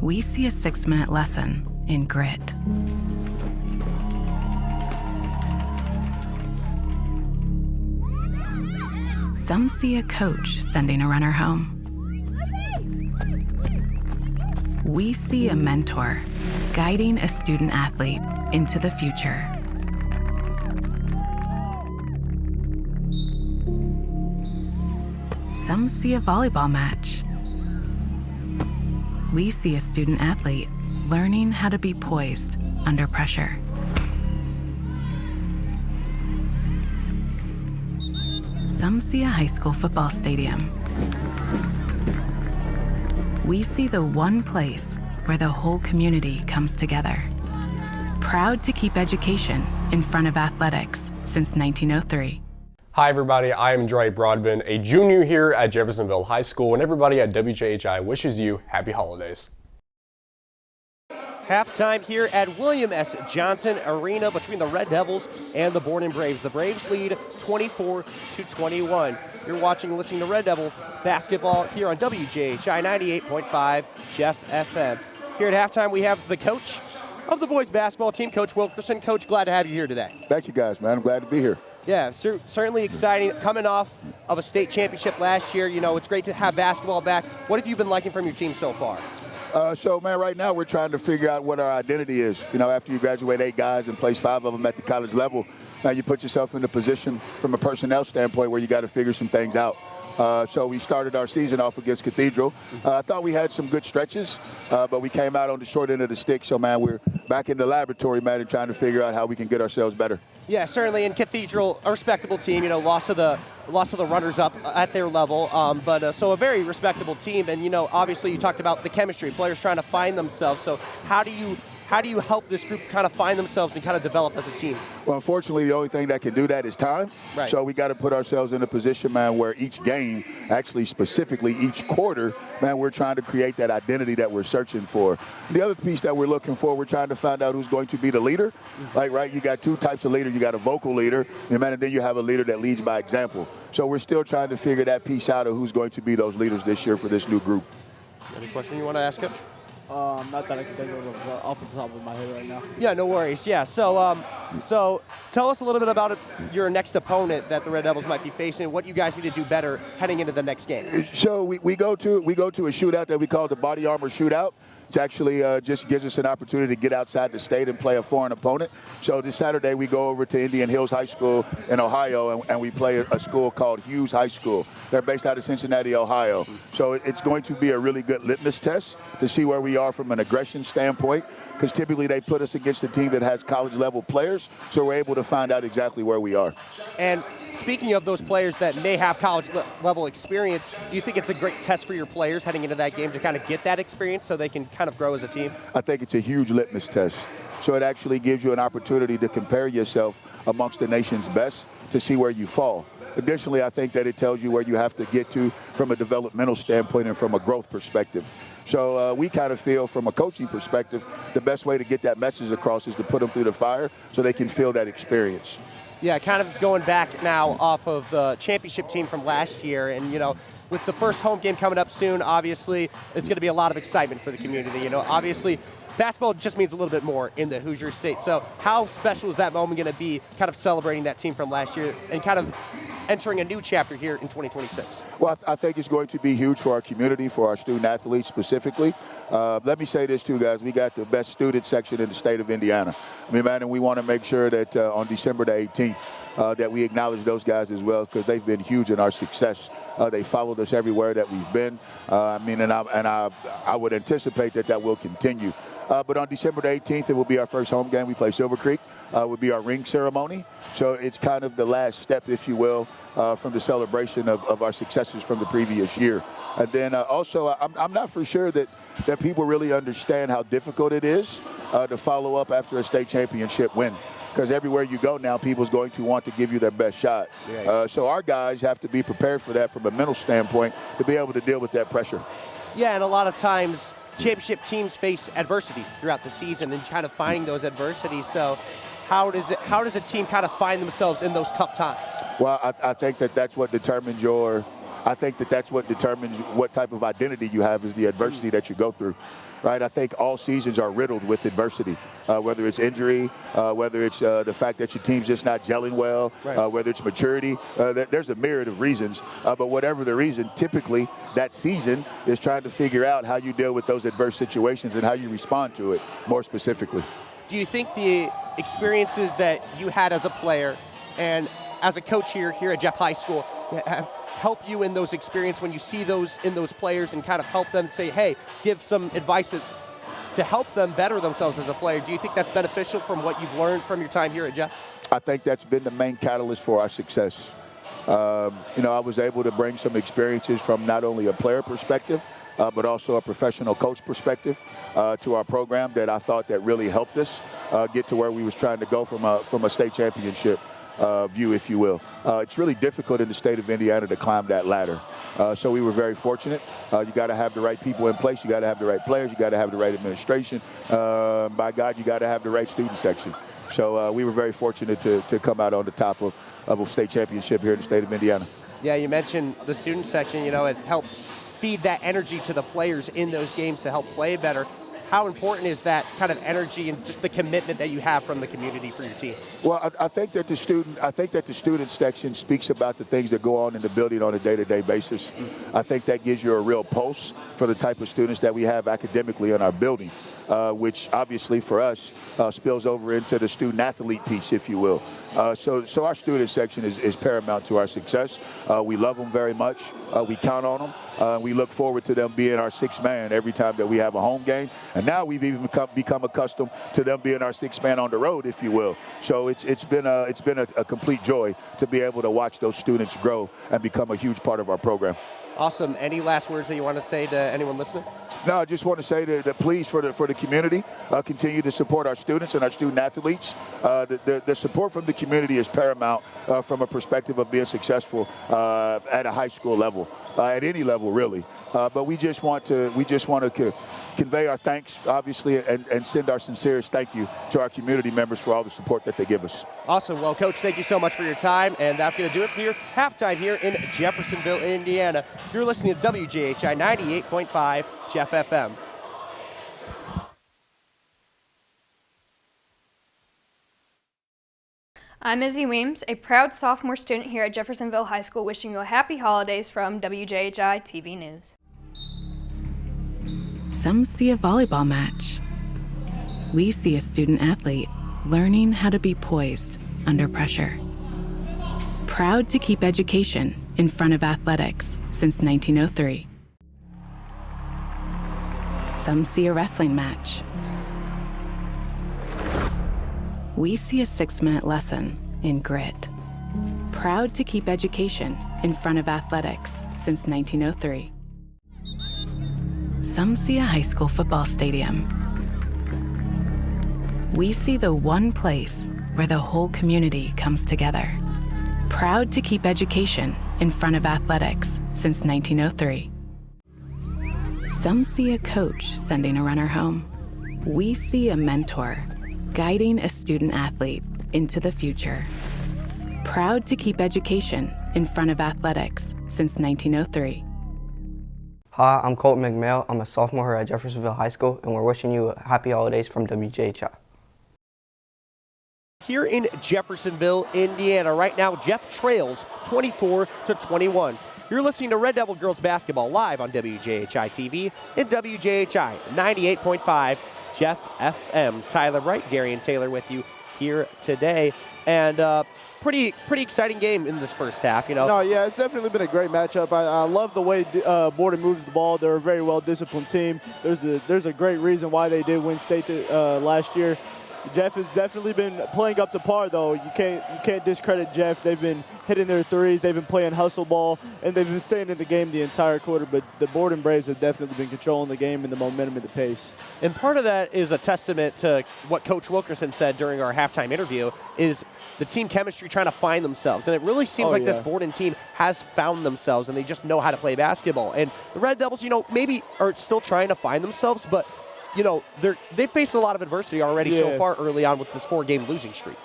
We see a 6-minute lesson in grit. Some see a coach sending a runner home. We see a mentor guiding a student athlete into the future. Some see a volleyball match. We see a student athlete learning how to be poised under pressure. Some see a high school football stadium. We see the one place where the whole community comes together. Proud to keep education in front of athletics since 1903. Hi everybody, I am Dre Brodman, a junior here at Jeffersonville High School, and everybody at WJHI wishes you happy holidays. Halftime here at William S. Johnson Arena between the Red Devils and the Borden Braves. The Braves lead 24-21. You're watching and listening to Red Devils basketball here on WJHI 98.5 Jeff FM. Here at halftime, we have the coach of the boys basketball team, Coach Wilkerson. Coach, glad to have you here today. Thank you guys, man. I'm glad to be here. Yeah, certainly exciting. Coming off of a state championship last year, you know, it's great to have basketball back. What have you been liking from your team so far? So, man, right now we're trying to figure out what our identity is. You know, after you graduate 8 guys and place 5 of them at the college level, now you put yourself in a position from a personnel standpoint where you got to figure some things out. So we started our season off against Cathedral. I thought we had some good stretches, but we came out on the short end of the stick. So, man, we're back in the laboratory, man, and trying to figure out how we can get ourselves better. Yeah, certainly in Cathedral, a respectable team, you know, lost to the runners-up at their level, but so a very respectable team. And, you know, obviously you talked about the chemistry, players trying to find themselves. So how do you help this group kind of find themselves and kind of develop as a team? Well, unfortunately, the only thing that can do that is time. Right. So we got to put ourselves in a position, man, where each game, actually specifically each quarter, man, we're trying to create that identity that we're searching for. The other piece that we're looking for, we're trying to find out who's going to be the leader. Like, right, you got 2 types of leader. You got a vocal leader, and then you have a leader that leads by example. So we're still trying to figure that piece out of who's going to be those leaders this year for this new group. Any question you want to ask him? Not that I can think of off the top of my head right now. Yeah, no worries. Yeah, so tell us a little bit about your next opponent that the Red Devils might be facing. What you guys need to do better heading into the next game. So we go to a shootout that we call the Body Armor Shootout. It's actually just gives us an opportunity to get outside the state and play a foreign opponent. So this Saturday we go over to Indian Hills High School in Ohio, and we play a school called Hughes High School. They're based out of Cincinnati, Ohio. So it's going to be a really good litmus test to see where we are from an aggression standpoint, because typically they put us against a team that has college-level players, so we're able to find out exactly where we are. And speaking of those players that may have college-level experience, do you think it's a great test for your players heading into that game to kind of get that experience so they can kind of grow as a team? I think it's a huge litmus test. So it actually gives you an opportunity to compare yourself amongst the nation's best to see where you fall. Additionally, I think that it tells you where you have to get to from a developmental standpoint and from a growth perspective. So we kind of feel from a coaching perspective, the best way to get that message across is to put them through the fire so they can feel that experience. Yeah, kind of going back now off of the championship team from last year, and with the first home game coming up soon, obviously it's going to be a lot of excitement for the community. Obviously basketball just means a little bit more in the Hoosier State. So how special is that moment going to be, kind of celebrating that team from last year and kind of entering a new chapter here in 2026? Well, I think it's going to be huge for our community, for our student athletes specifically. Let me say this too, guys. We got the best student section in the state of Indiana. I mean, man, and we want to make sure that on December the 18th, that we acknowledge those guys as well, because they've been huge in our success. They followed us everywhere that we've been. I would anticipate that will continue. But on December the 18th, it will be our first home game. We play Silver Creek. Will be our ring ceremony. So it's kind of the last step, if you will, from the celebration of our successes from the previous year. And then also, I'm not for sure that people really understand how difficult it is to follow up after a state championship win. Because everywhere you go now, people's going to want to give you their best shot. So our guys have to be prepared for that from a mental standpoint to be able to deal with that pressure. Yeah, and a lot of times championship teams face adversity throughout the season and kind of finding those adversities. So how does a team kind of find themselves in those tough times? Well, I think that's what determines what type of identity you have, is the adversity that you go through. Right, I think all seasons are riddled with adversity, whether it's injury, whether it's the fact that your team's just not gelling well, whether it's maturity. There's a myriad of reasons, but whatever the reason, typically that season is trying to figure out how you deal with those adverse situations and how you respond to it more specifically. Do you think the experiences that you had as a player and as a coach here at Jeff High School have help you in those experiences when you see those in those players and kind of help them say, hey, give some advice to help them better themselves as a player? Do you think that's beneficial from what you've learned from your time here at Jeff? I think that's been the main catalyst for our success. I was able to bring some experiences from not only a player perspective, but also a professional coach perspective to our program that I thought that really helped us get to where we was trying to go from a state championship view, if you will. It's really difficult in the state of Indiana to climb that ladder. So we were very fortunate. You got to have the right people in place. You got to have the right players. You got to have the right administration. By God, you got to have the right student section. So we were very fortunate to come out on the top of a state championship here in the state of Indiana. Yeah, you mentioned the student section. It helps feed that energy to the players in those games to help play better. How important is that kind of energy and just the commitment that you have from the community for your team? Well, I think that the student section speaks about the things that go on in the building on a day-to-day basis. I think that gives you a real pulse for the type of students that we have academically in our building, which obviously for us spills over into the student-athlete piece, if you will. So our student section is paramount to our success. We love them very much. We count on them. We look forward to them being our sixth man every time that we have a home game. And now we've even become accustomed to them being our sixth man on the road, if you will. So it's been a complete joy to be able to watch those students grow and become a huge part of our program. Awesome. Any last words that you want to say to anyone listening? No, I just want to say that please, for the community, continue to support our students and our student athletes. The support from the community is paramount from a perspective of being successful at a high school level, at any level really. But we just want to convey our thanks, obviously, and send our sincerest thank you to our community members for all the support that they give us. Awesome. Well, Coach, thank you so much for your time, and that's going to do it for your halftime here in Jeffersonville, Indiana. You're listening to WJHI 98.5 Jeff FM. I'm Izzy Weems, a proud sophomore student here at Jeffersonville High School, wishing you a happy holidays from WJHI TV News. Some see a volleyball match. We see a student athlete learning how to be poised under pressure. Proud to keep education in front of athletics since 1903. Some see a wrestling match. We see a 6-minute lesson in grit. Proud to keep education in front of athletics since 1903. Some see a high school football stadium. We see the one place where the whole community comes together. Proud to keep education in front of athletics since 1903. Some see a coach sending a runner home. We see a mentor guiding a student athlete into the future. proud to keep education in front of athletics since 1903. Hi, I'm Colton McMail. I'm a sophomore here at Jeffersonville High School, and we're wishing you happy holidays from WJHI. Here in Jeffersonville, Indiana, right now, Jeff trails 24-21. You're listening to Red Devil Girls Basketball live on WJHI TV and WJHI 98.5 Jeff FM. Tyler Wright, Darian Taylor with you here today. And pretty exciting game in this first half, you know. No, yeah, it's definitely been a great matchup. I love the way Borden moves the ball. They're a very well-disciplined team. There's a great reason why they did win state last year. Jeff has definitely been playing up to par, though. You can't discredit Jeff. They've been hitting their threes. They've been playing hustle ball, and they've been staying in the game the entire quarter. But the Borden Braves have definitely been controlling the game and the momentum and the pace. And part of that is a testament to what Coach Wilkerson said during our halftime interview, is the team chemistry trying to find themselves. And it really seems like this Borden team has found themselves, and they just know how to play basketball. And the Red Devils, you know, maybe are still trying to find themselves, but you know, they've faced a lot of adversity already so far early on with this 4-game losing streak.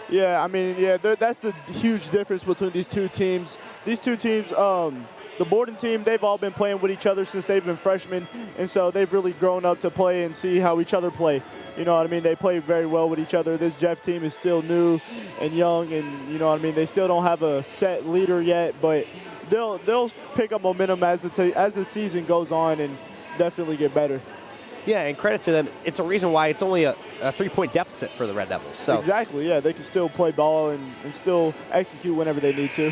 Yeah, I mean, that's the huge difference between these two teams. These two teams, the Borden team, they've all been playing with each other since they've been freshmen, and so they've really grown up to play and see how each other play. You know what I mean? They play very well with each other. This Jeff team is still new and young, and you know what I mean? They still don't have a set leader yet, but they'll pick up momentum as the season goes on and definitely get better. Yeah, and credit to them. It's a reason why it's only a 3-point deficit for the Red Devils. So. Exactly, yeah. They can still play ball and still execute whenever they need to.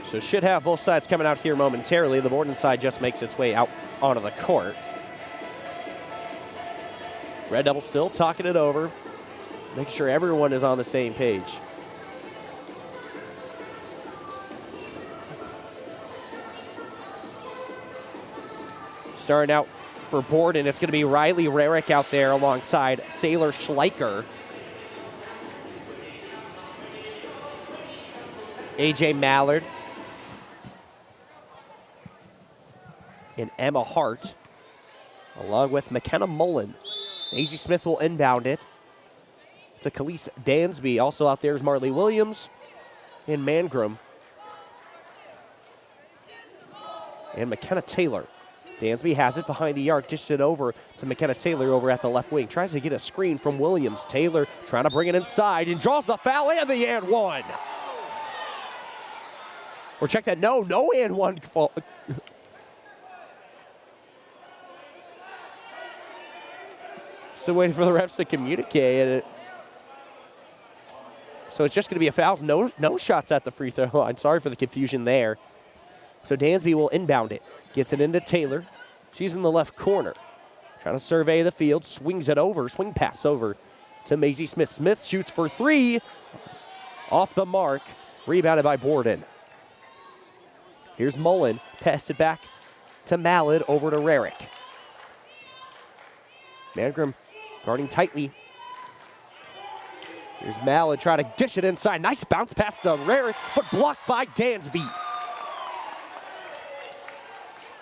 So should have both sides coming out here momentarily. The Borden side just makes its way out onto the court. Red Devils still talking it over, making sure everyone is on the same page. Starting out for Borden, it's going to be Riley Rarick out there alongside Sailor Schleicher. AJ Mallard. And Emma Hart, along with McKenna Mullen. Maisie Smith will inbound it to Khalees Dansby. Also out there is Marley Williams and Mangrum. And McKenna Taylor. Dansby has it behind the arc, dished it over to McKenna Taylor over at the left wing. Tries to get a screen from Williams. Taylor trying to bring it inside and draws the foul and the and one. Or check that, no and one. So waiting for the refs to communicate it. So it's just going to be a foul. No shots at the free throw line. Sorry for the confusion there. So Dansby will inbound it. Gets it into Taylor. She's in the left corner. Trying to survey the field. Swings it over. Swing pass over to Maisie Smith. Smith shoots for 3. Off the mark. Rebounded by Borden. Here's Mullen. Pass it back to Mallard. Over to Rarick. Mangrum guarding tightly. Here's Mallard trying to dish it inside. Nice bounce pass to Rarick, but blocked by Dansby.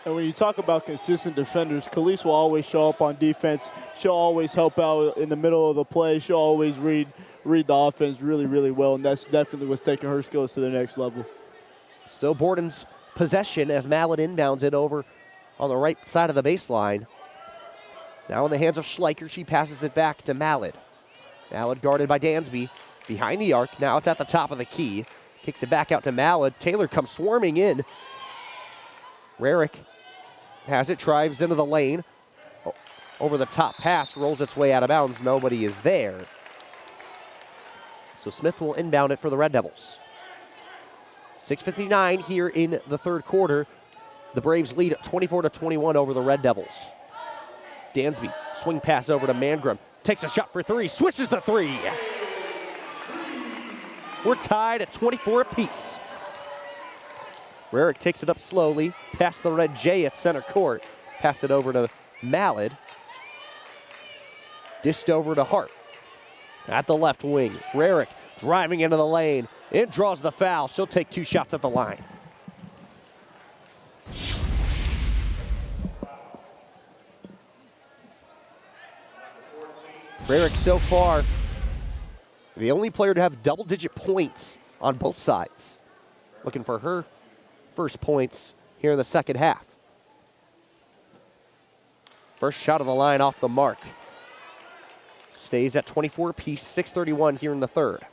And when you talk about consistent defenders, Khalees will always show up on defense. She'll always help out in the middle of the play. She'll always read the offense really, really well, and that's definitely what's taking her skills to the next level. Still Borden's possession as Mallard inbounds it over on the right side of the baseline. Now in the hands of Schleicher, she passes it back to Mallard. Mallard guarded by Dansby behind the arc. Now it's at the top of the key. Kicks it back out to Mallard. Taylor comes swarming in. Rarick has it, drives into the lane. Over the top pass, rolls its way out of bounds. Nobody is there. So Smith will inbound it for the Red Devils. 6:59 here in the third quarter. The Braves lead 24-21 over the Red Devils. Dansby, swing pass over to Mangrum. Takes a shot for 3, switches the 3. We're tied at 24 apiece. Rarick takes it up slowly, past the red J at center court. Pass it over to Mallard. Dished over to Hart. At the left wing, Rarick driving into the lane. It draws the foul. She'll take 2 shots at the line. Rarick so far The only player to have double-digit points on both sides. Looking for her first points here in the second half. First shot of the line off the mark. Stays at 24 apiece, 6:31 here in the third.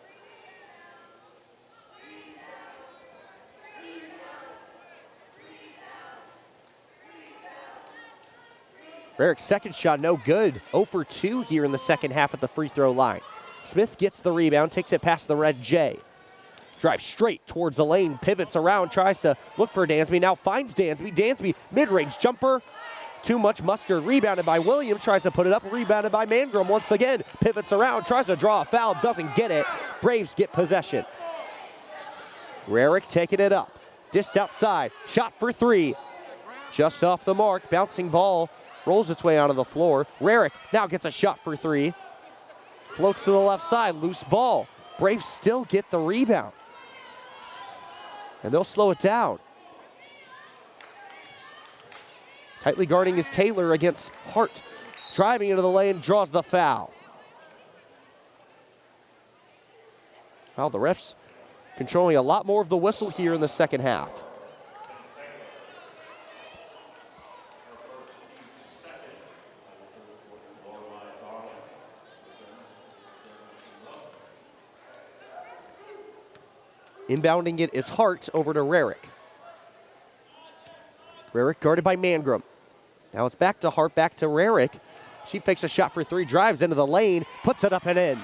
Rarick's second shot, no good. 0 for 2 here in the second half at the free throw line. Smith gets the rebound, takes it past the red J. Drives straight towards the lane, pivots around, tries to look for Dansby, now finds Dansby. Dansby, mid-range jumper, too much mustard. Rebounded by Williams, tries to put it up, rebounded by Mangrum once again. Pivots around, tries to draw a foul, doesn't get it. Braves get possession. Rarick taking it up, dished outside, shot for 3. Just off the mark, bouncing ball, rolls its way onto the floor. Rarick now gets a shot for 3. Floats to the left side, loose ball. Braves still get the rebound. And they'll slow it down. Tightly guarding is Taylor against Hart. Driving into the lane, draws the foul. Well, the refs controlling a lot more of the whistle here in the second half. Inbounding it is Hart over to Rarick. Rarick guarded by Mangrum. Now it's back to Hart, back to Rarick. She fakes a shot for 3, drives into the lane, puts it up and in.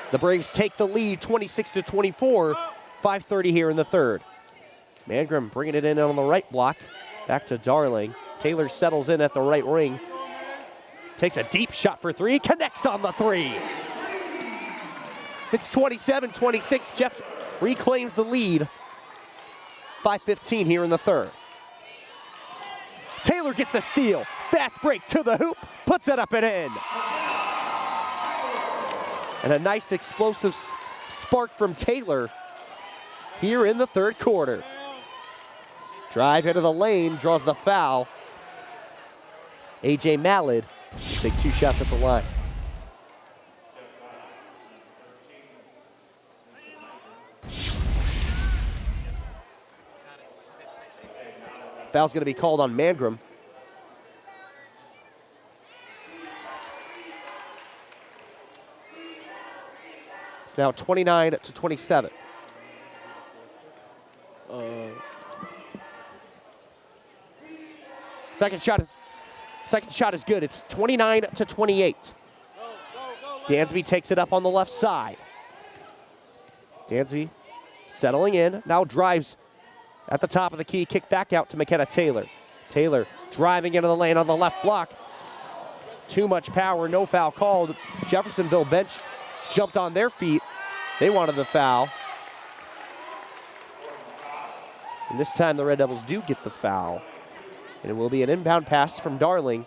The Braves take the lead 26-24, 5:30 here in the third. Mangrum bringing it in on the right block, back to Darling. Taylor settles in at the right wing. Takes a deep shot for 3, connects on the 3. It's 27-26, Jeff reclaims the lead. 5:15 here in the third. Taylor gets a steal, fast break to the hoop, puts it up and in. And a nice explosive spark from Taylor here in the third quarter. Drive into the lane, draws the foul. A.J. Mallard take 2 shots at the line. Foul's going to be called on Mangrum. It's now 29-27. Second shot is good. It's 29-28. Dansby takes it up on the left side. Dansby settling in, now drives at the top of the key, kick back out to McKenna Taylor. Taylor driving into the lane on the left block. Too much power, no foul called. Jeffersonville bench jumped on their feet. They wanted the foul. And this time the Red Devils do get the foul. And it will be an inbound pass from Darling.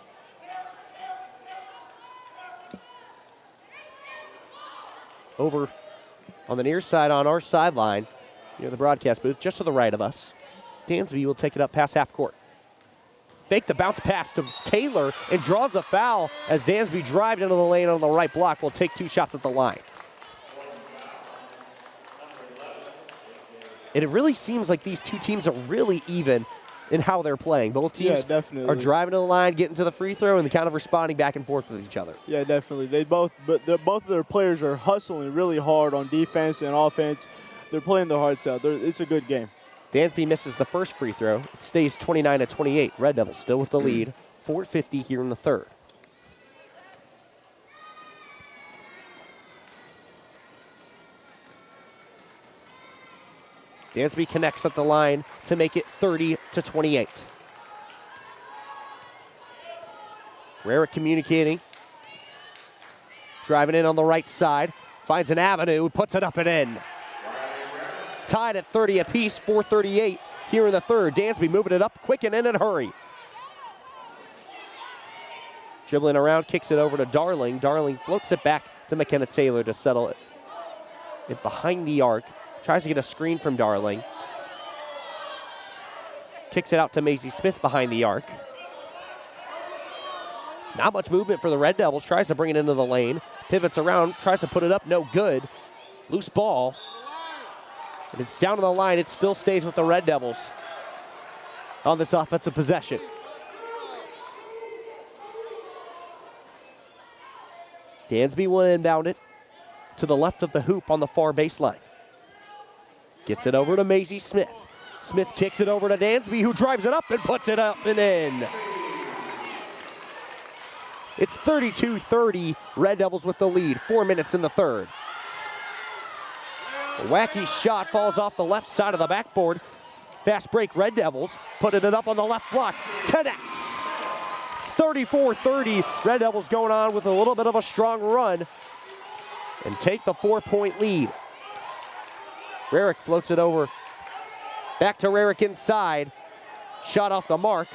Over on the near side on our sideline, near the broadcast booth, just to the right of us. Dansby will take it up past half court. Fake the bounce pass to Taylor and draws the foul as Dansby drives into the lane on the right block. Will take 2 shots at the line. And it really seems like these two teams are really even in how they're playing. Both teams are driving to the line, getting to the free throw, and kind of responding back and forth with each other. Yeah, definitely. Both of their players are hustling really hard on defense and offense. They're playing their hearts out. It's a good game. Dansby misses the first free throw. It stays 29-28. Red Devils still with the lead. 4:50 here in the third. Dansby connects at the line to make it 30-28. Rarick communicating. Driving in on the right side. Finds an avenue, puts it up and in. Tied at 30 apiece, 4:38 here in the third. Dansby moving it up quick and in a hurry. Dribbling around, kicks it over to Darling. Darling floats it back to McKenna Taylor to settle it behind the arc. Tries to get a screen from Darling. Kicks it out to Maisie Smith behind the arc. Not much movement for the Red Devils. Tries to bring it into the lane. pivots around, tries to put it up, no good. Loose ball. And it's down to the line. It still stays with the Red Devils on this offensive possession. Dansby will inbound it to the left of the hoop on the far baseline. Gets it over to Maisie Smith. Smith kicks it over to Dansby, who drives it up and puts it up and in. It's 32-30, Red Devils with the lead, 4 minutes in the third. A wacky shot falls off the left side of the backboard. Fast break, Red Devils, putting it up on the left block, connects. It's 34-30, Red Devils going on with a little bit of a strong run and take the 4-point lead. Rarick floats it over. Back to Rarick inside. Shot off the mark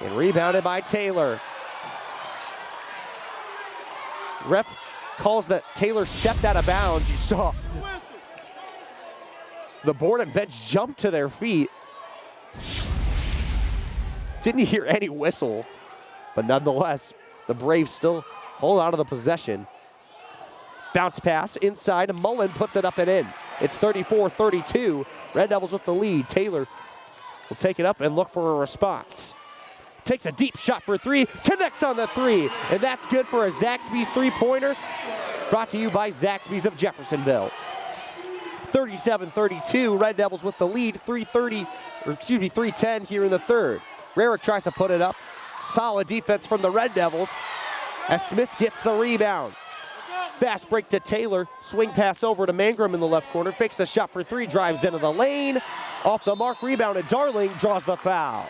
and rebounded by Taylor. Ref calls that Taylor stepped out of bounds. You saw the Borden bench jump to their feet. Didn't hear any whistle, but nonetheless, the Braves still hold on to the possession. Bounce pass inside, Mullen puts it up and in. It's 34-32, Red Devils with the lead. Taylor will take it up and look for a response. Takes a deep shot for three, connects on the three, and that's good for a Zaxby's three-pointer. Brought to you by Zaxby's of Jeffersonville. 37-32, Red Devils with the lead, 3:10 here in the third. Rarick tries to put it up. Solid defense from the Red Devils as Smith gets the rebound. Fast break to Taylor, swing pass over to Mangrum in the left corner, fakes a shot for three, drives into the lane. Off the mark, rebounded. Darling draws the foul.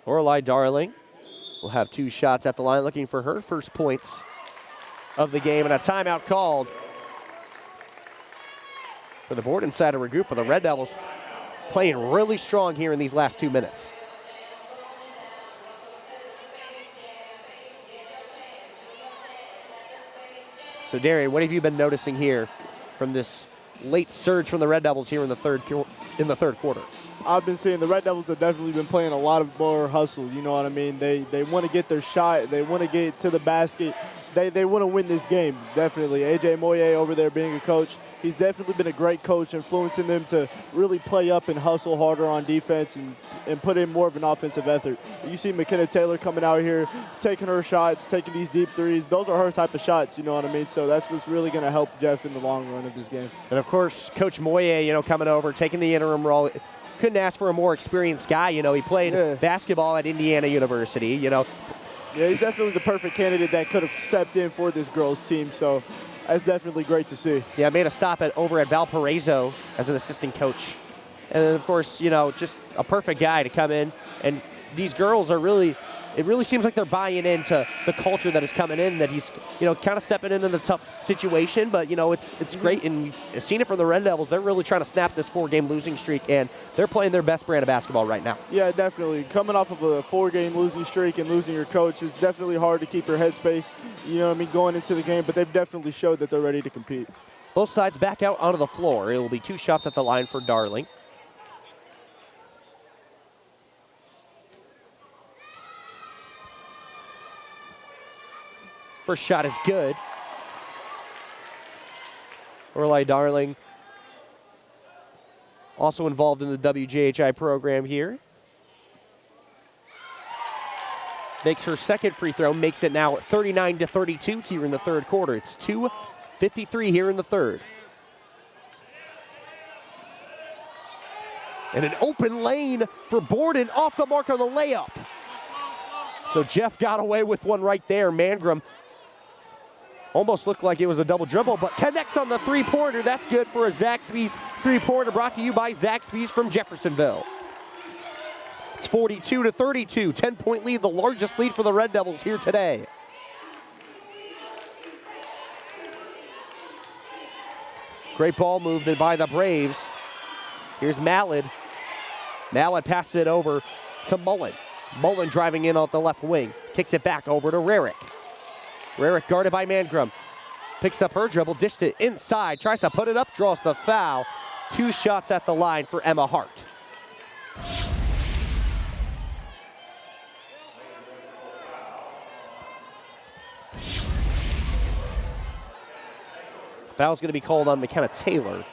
Lorelei Darling will have 2 shots at the line, looking for her first points of the game, and a timeout called for the Borden side of her group, but the Red Devils playing really strong here in these last 2 minutes. So Darian, what have you been noticing here from this late surge from the Red Devils here in the third quarter? I've been seeing the Red Devils have definitely been playing a lot of more hustle, you know what I mean? They want to get their shot, they want to get to the basket, they want to win this game, definitely. AJ Moye over there being a coach, he's definitely been a great coach, influencing them to really play up and hustle harder on defense and put in more of an offensive effort. You see McKenna Taylor coming out here, taking her shots, taking these deep threes. Those are her type of shots, you know what I mean? So that's what's really going to help Jeff in the long run of this game. And of course, Coach Moye, coming over, taking the interim role. Couldn't ask for a more experienced guy. He played basketball at Indiana University, Yeah, he's definitely the perfect candidate that could have stepped in for this girls' team. So that's definitely great to see. Yeah, made a stop over at Valparaiso as an assistant coach. And then, of course, just a perfect guy to come in. And these girls are it really seems like they're buying into the culture that is coming in, that he's, kind of stepping into the tough situation. But, it's great. And you've seen it from the Red Devils. They're really trying to snap this 4-game losing streak, and they're playing their best brand of basketball right now. Yeah, definitely. Coming off of a 4-game losing streak and losing your coach, it's definitely hard to keep your headspace, going into the game. But they've definitely showed that they're ready to compete. Both sides back out onto the floor. It will be 2 shots at the line for Darling. First shot is good. Lorelei Darling, also involved in the WJHI program here. Makes her second free throw, makes it now 39-32 here in the third quarter. It's 2:53 here in the third. And an open lane for Borden, off the mark on the layup. So Jeff got away with one right there. Mangrum almost looked like it was a double dribble, but connects on the three-pointer. That's good for a Zaxby's three-pointer, brought to you by Zaxby's from Jeffersonville. It's 42-32, 10-point lead, the largest lead for the Red Devils here today. Great ball movement by the Braves. Here's Mallard. Mallard passes it over to Mullen. Mullen driving in off the left wing. Kicks it back over to Rarick. Rarick guarded by Mangrum. picks up her dribble, dished it inside, tries to put it up, draws the foul. 2 shots at the line for Emma Hart. Foul's going to be called on McKenna Taylor.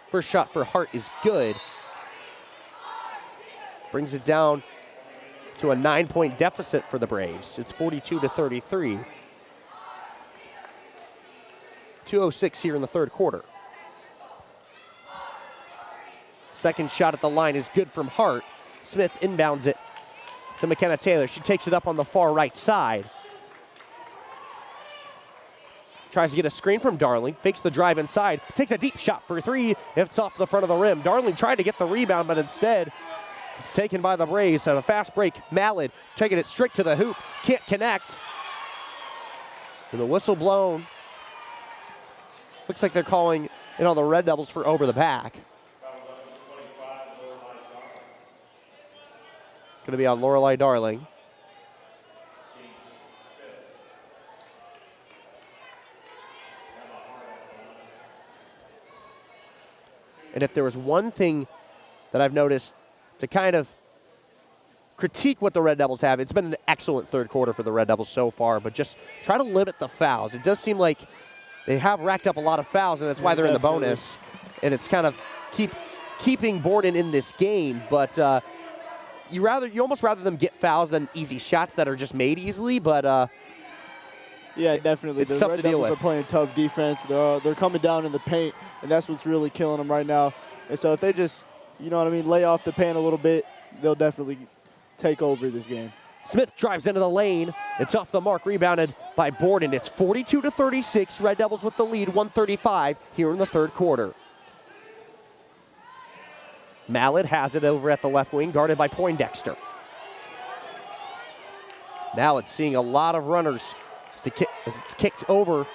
First shot for Hart is good. Brings it down to a 9-point deficit for the Braves. It's 42-33. 2:06 here in the third quarter. Second shot at the line is good from Hart. Smith inbounds it to McKenna Taylor. She takes it up on the far right side. Tries to get a screen from Darling, fakes the drive inside, takes a deep shot for 3. It's off the front of the rim. Darling tried to get the rebound, but instead it's taken by the Braves on a fast break. Mallard taking it straight to the hoop, can't connect. And the whistle blown. Looks like they're calling in on the Red Devils for over the back. It's going to be on Lorelei Darling. And if there was one thing that I've noticed to kind of critique what the Red Devils have, it's been an excellent third quarter for the Red Devils so far, but just try to limit the fouls. It does seem like they have racked up a lot of fouls, and that's why they're in the bonus. And it's kind of keeping Borden in this game, but you almost rather them get fouls than easy shots that are just made easily, but yeah, definitely. It's the tough Red to deal Devils with. are playing tough defense. They're coming down in the paint, and that's what's really killing them right now. And so if they just, you know what I mean, lay off the paint a little bit, they'll definitely take over this game. Smith drives into the lane. It's off the mark, rebounded by Borden. It's 42-36. Red Devils with the lead, 1:35 here in the third quarter. Mallard has it over at the left wing, guarded by Poindexter. Mallard seeing a lot of runners as it's kicked over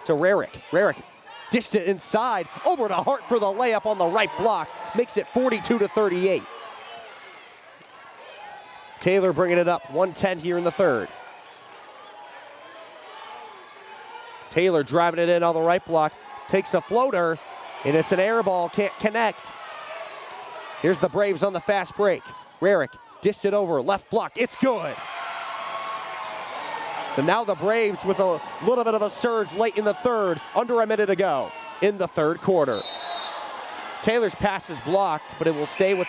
to Rarick. Rarick dished it inside, over to Hart for the layup on the right block. Makes it 42-38. Taylor bringing it up, 1:10 here in the third. Taylor driving it in on the right block, takes a floater, and it's an air ball, can't connect. Here's the Braves on the fast break. Rarick dished it over, left block, it's good. So now the Braves with a little bit of a surge late in the third, under a minute to go in the third quarter. Taylor's pass is blocked, but it will stay with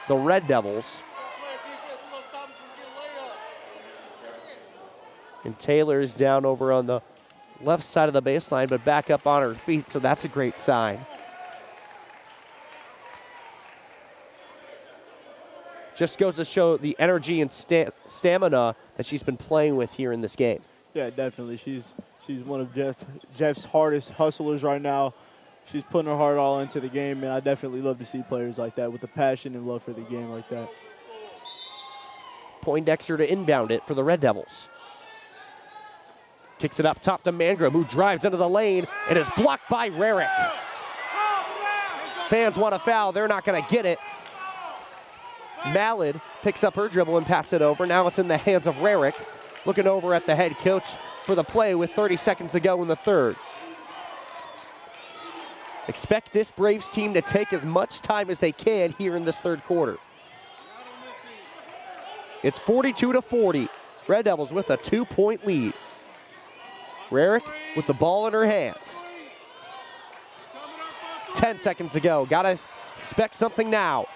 the Red Devils. And Taylor is down over on the left side of the baseline, but back up on her feet, so that's a great sign. Just goes to show the energy and stamina that she's been playing with here in this game. Yeah, definitely. She's one of Jeff's hardest hustlers right now. She's putting her heart all into the game, and I definitely love to see players like that with the passion and love for the game like that. Poindexter to inbound it for the Red Devils. Kicks it up top to Mangrum, who drives into the lane and is blocked by Rarick. Fans want a foul. They're not going to get it. Mallard picks up her dribble and passes it over. Now it's in the hands of Rarick, looking over at the head coach for the play with 30 seconds to go in the third. Expect this Braves team to take as much time as they can here in this third quarter. It's 42-40. Red Devils with a 2-point lead. Rarick with the ball in her hands. 10 seconds to go. Gotta expect something now.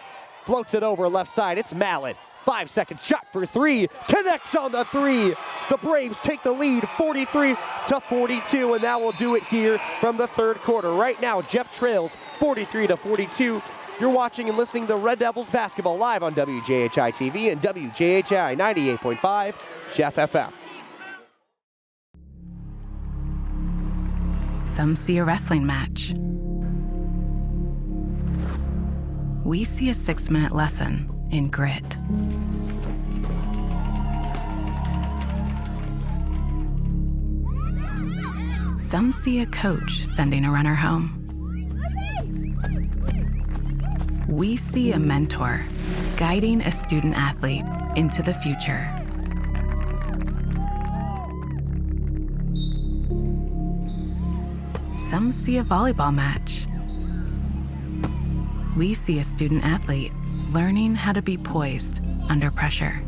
Floats it over left side. It's Mallard. 5 seconds. Shot for 3. Connects on the 3. The Braves take the lead 43-42, and that will do it here from the third quarter. Right now, Jeff trails 43-42. You're watching and listening to Red Devils basketball live on WJHI TV and WJHI 98.5 Jeff FM. Some see a wrestling match. We see a 6-minute lesson in grit. Some see a coach sending a runner home. We see a mentor guiding a student athlete into the future. Some see a volleyball match. We see a student athlete learning how to be poised under pressure.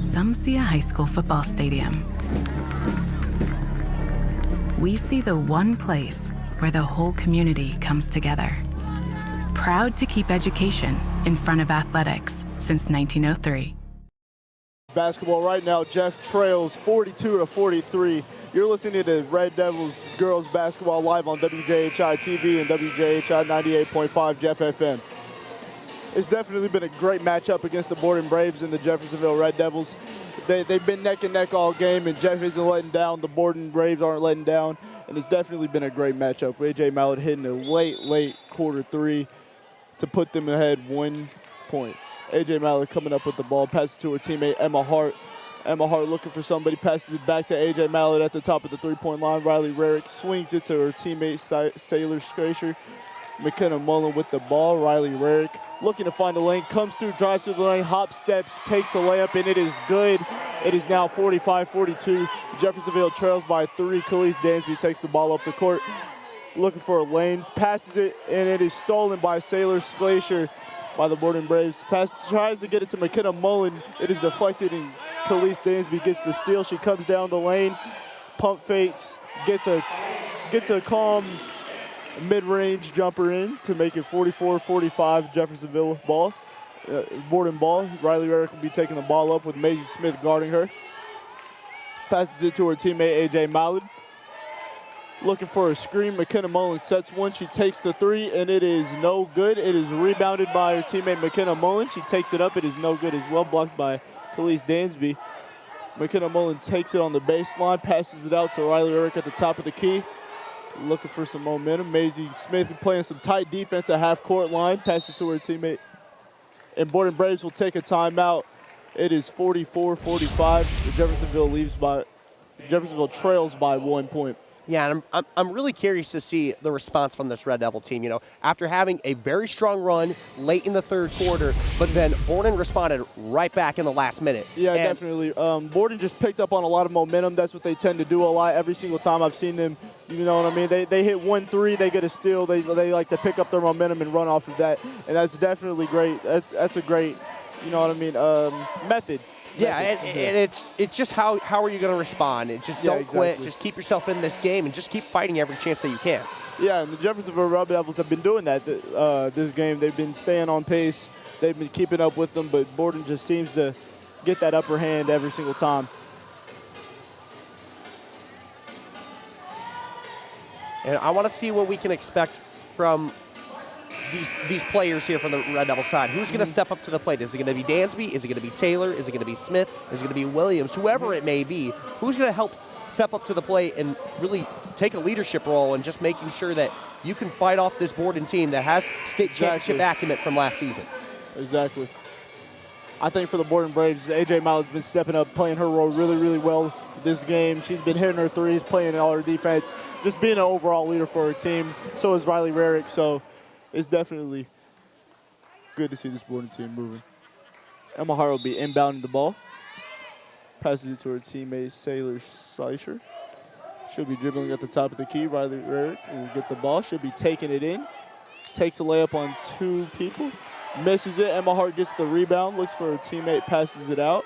Some see a high school football stadium. We see the one place where the whole community comes together. Proud to keep education in front of athletics since 1903. Basketball right now, Jeff trails 42-43. You're listening to Red Devils girls basketball live on WJHI TV and WJHI 98.5 Jeff FM. It's definitely been a great matchup against the Borden Braves and the Jeffersonville Red Devils. They've been neck and neck all game, and Jeff isn't letting down. The Borden Braves aren't letting down, and it's definitely been a great matchup. A.J. Mallett hitting a late quarter three to put them ahead 1 point. A.J. Mallett coming up with the ball, passes to her teammate Emma Hart. Emma Hart looking for somebody, passes it back to A.J. Mallett at the top of the three-point line. Riley Rarick swings it to her teammate Sailor Scracher. McKenna Mullen with the ball. Riley Rarick looking to find a lane, comes through, drives through the lane, hop steps, takes a layup, and it is good. It is now 45-42. Jeffersonville trails by 3. Khalees Dansby takes the ball up the court, looking for a lane, passes it, and it is stolen by Sailor Glacier by the Borden Braves. Tries to get it to McKenna Mullen. It is deflected, and Khalees Dansby gets the steal. She comes down the lane, pump fakes, gets a calm mid-range jumper in to make it 44-45 Jeffersonville ball, Borden ball. Riley Rarick will be taking the ball up with Maisie Smith guarding her. Passes it to her teammate A.J. Mallett. Looking for a screen. McKenna Mullen sets one. She takes the three, and it is no good. It is rebounded by her teammate McKenna Mullen. She takes it up. It is no good as well, blocked by Khalees Dansby. McKenna Mullen takes it on the baseline, passes it out to Riley Rarick at the top of the key. Looking for some momentum. Maisie Smith playing some tight defense at half-court line. Passes to her teammate. And Borden Braves will take a timeout. It is 44-45. Jeffersonville trails by 1 point. Yeah, and I'm really curious to see the response from this Red Devil team. You know, after having a very strong run late in the third quarter, but then Borden responded right back in the last minute. Yeah, definitely. Borden just picked up on a lot of momentum. That's what they tend to do a lot. Every single time I've seen them, you know what I mean? They hit 1-3, they get a steal. They like to pick up their momentum and run off of that, and that's definitely great. That's a great, you know what I mean, method. Yeah, and it's just how are you going to respond? And just don't quit. Just keep yourself in this game and just keep fighting every chance that you can. Yeah, and the Jeffersonville Red Devils have been doing that this game. They've been staying on pace. They've been keeping up with them, but Borden just seems to get that upper hand every single time. And I want to see what we can expect from these players here from the Red Devil side. Who's going to step up to the plate? Is it going to be Dansby? Is it going to be Taylor? Is it going to be Smith? Is it going to be Williams? Whoever it may be, who's going to help step up to the plate and really take a leadership role and just making sure that you can fight off this Borden team that has state championship acumen from last season? Exactly. I think for the Borden Braves, A.J. Mallett's been stepping up, playing her role really, really well this game. She's been hitting her threes, playing all her defense, just being an overall leader for her team. So is Riley Rarick. So it's definitely good to see this Borden team moving. Emma Hart will be inbounding the ball. Passes it to her teammate, Sailor Slicer. She'll be dribbling at the top of the key. Riley Rarick will get the ball. She'll be taking it in. Takes a layup on 2 people. Misses it. Emma Hart gets the rebound. Looks for her teammate. Passes it out.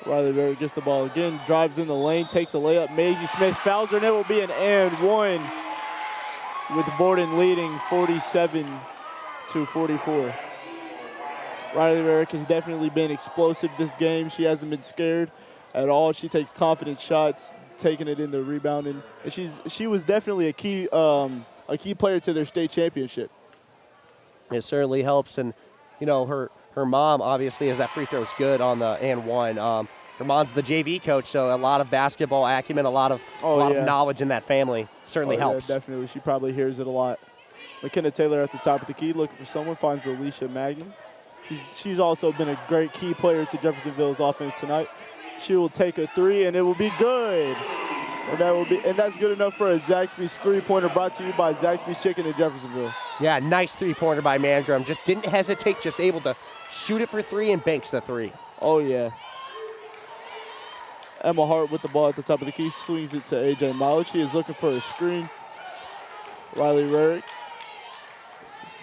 Riley Rarick gets the ball again. Drives in the lane. Takes a layup. Maisie Smith fouls her, and it will be an and one, with Borden leading 47-44. Riley Rarick has definitely been explosive this game. She hasn't been scared at all. She takes confident shots, taking it in the rebounding. And she was definitely a key player to their state championship. It certainly helps, and you know her mom obviously has that free throws good on the and one. Her mom's the JV coach, so a lot of basketball acumen, a lot of knowledge in that family certainly helps. Yeah, definitely. She probably hears it a lot. McKenna Taylor at the top of the key, looking for someone, finds Alicia Magnum. She's also been a great key player to Jeffersonville's offense tonight. She will take a three, and it will be good. And that's good enough for a Zaxby's three-pointer, brought to you by Zaxby's Chicken in Jeffersonville. Yeah, nice three-pointer by Mangrum. Just didn't hesitate, just able to shoot it for three and banks the three. Oh, yeah. Emma Hart with the ball at the top of the key, swings it to A.J. Mallett. She is looking for a screen. Riley Rarick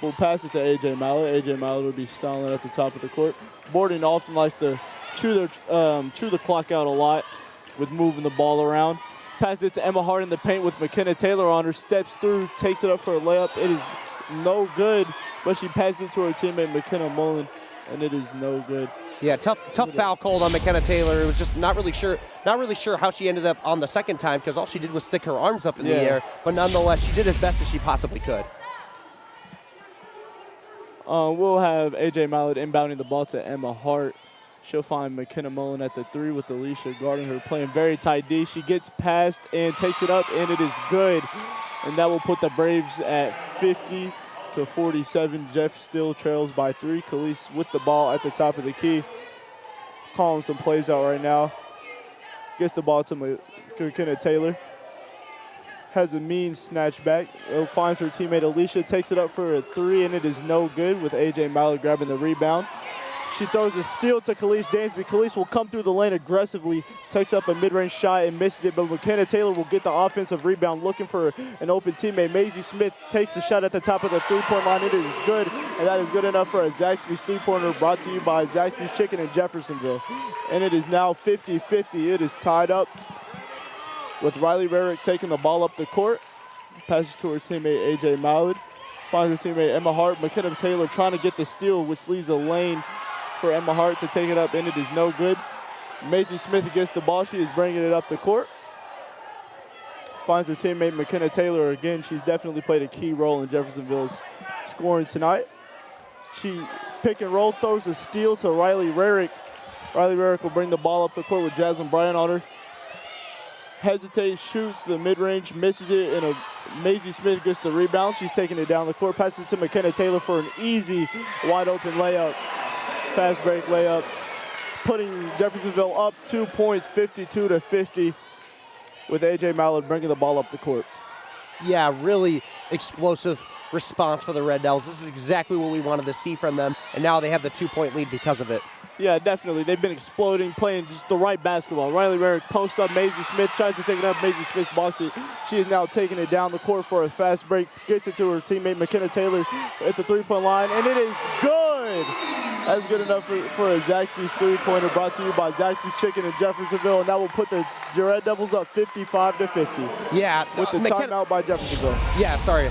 will pass it to A.J. Mallett. A.J. Mallett will be styling at the top of the court. Borden often likes to chew the clock out a lot with moving the ball around. Pass it to Emma Hart in the paint with McKenna Taylor on her. Steps through, takes it up for a layup. It is no good, but she passes it to her teammate McKenna Mullen, and it is no good. Yeah, tough foul called on McKenna Taylor. It was just not really sure how she ended up on the second time, because all she did was stick her arms up in the air. But nonetheless, she did as best as she possibly could. We'll have A.J. Mallett inbounding the ball to Emma Hart. She'll find McKenna Mullen at the 3 with Alicia guarding her, playing very tight D. She gets past and takes it up, and it is good. And that will put the Braves at 50-47. Jeff still trails by 3. Khalees with the ball at the top of the key. Calling some plays out right now. Gets the ball to McKenna Taylor. Has a mean snatch back. Finds her teammate Alicia, takes it up for a 3, and it is no good with A.J. Mallett grabbing the rebound. She throws a steal to Khalees Dansby. Khalees will come through the lane aggressively, takes up a mid-range shot and misses it, but McKenna Taylor will get the offensive rebound, looking for an open teammate. Maisie Smith takes the shot at the top of the three-point line. It is good, and that is good enough for a Zaxby's three-pointer, brought to you by Zaxby's Chicken in Jeffersonville. And it is now 50-50. It is tied up with Riley Rarick taking the ball up the court. Passes to her teammate, A.J. Mallett. Finds her teammate, Emma Hart. McKenna Taylor trying to get the steal, which leaves a lane for Emma Hart to take it up, and it is no good. Maisie Smith gets the ball. She is bringing it up the court. Finds her teammate McKenna Taylor again. She's definitely played a key role in Jeffersonville's scoring tonight. She pick and roll, throws a steal to Riley Rarick. Riley Rarick will bring the ball up the court with Jasmine Bryant on her. Hesitates, shoots the mid-range, misses it, and Maisie Smith gets the rebound. She's taking it down the court, passes it to McKenna Taylor for an easy, wide-open layup. Fast break layup, putting Jeffersonville up 2 points, 52-50, with A.J. Mallett bringing the ball up the court. Yeah, really explosive response for the Red Devils. This is exactly what we wanted to see from them, and now they have the 2-point lead because of it. Yeah, definitely. They've been exploding, playing just the right basketball. Riley Rarick posts up Maisie Smith, tries to take it up. Maisie Smith blocks it. She is now taking it down the court for a fast break, gets it to her teammate McKenna Taylor at the three-point line, and it is good. That's good enough for a Zaxby's three-pointer, brought to you by Zaxby's Chicken in Jeffersonville, and that will put the Red Devils up 55-50. Yeah. With the timeout by Jeffersonville. Yeah, sorry.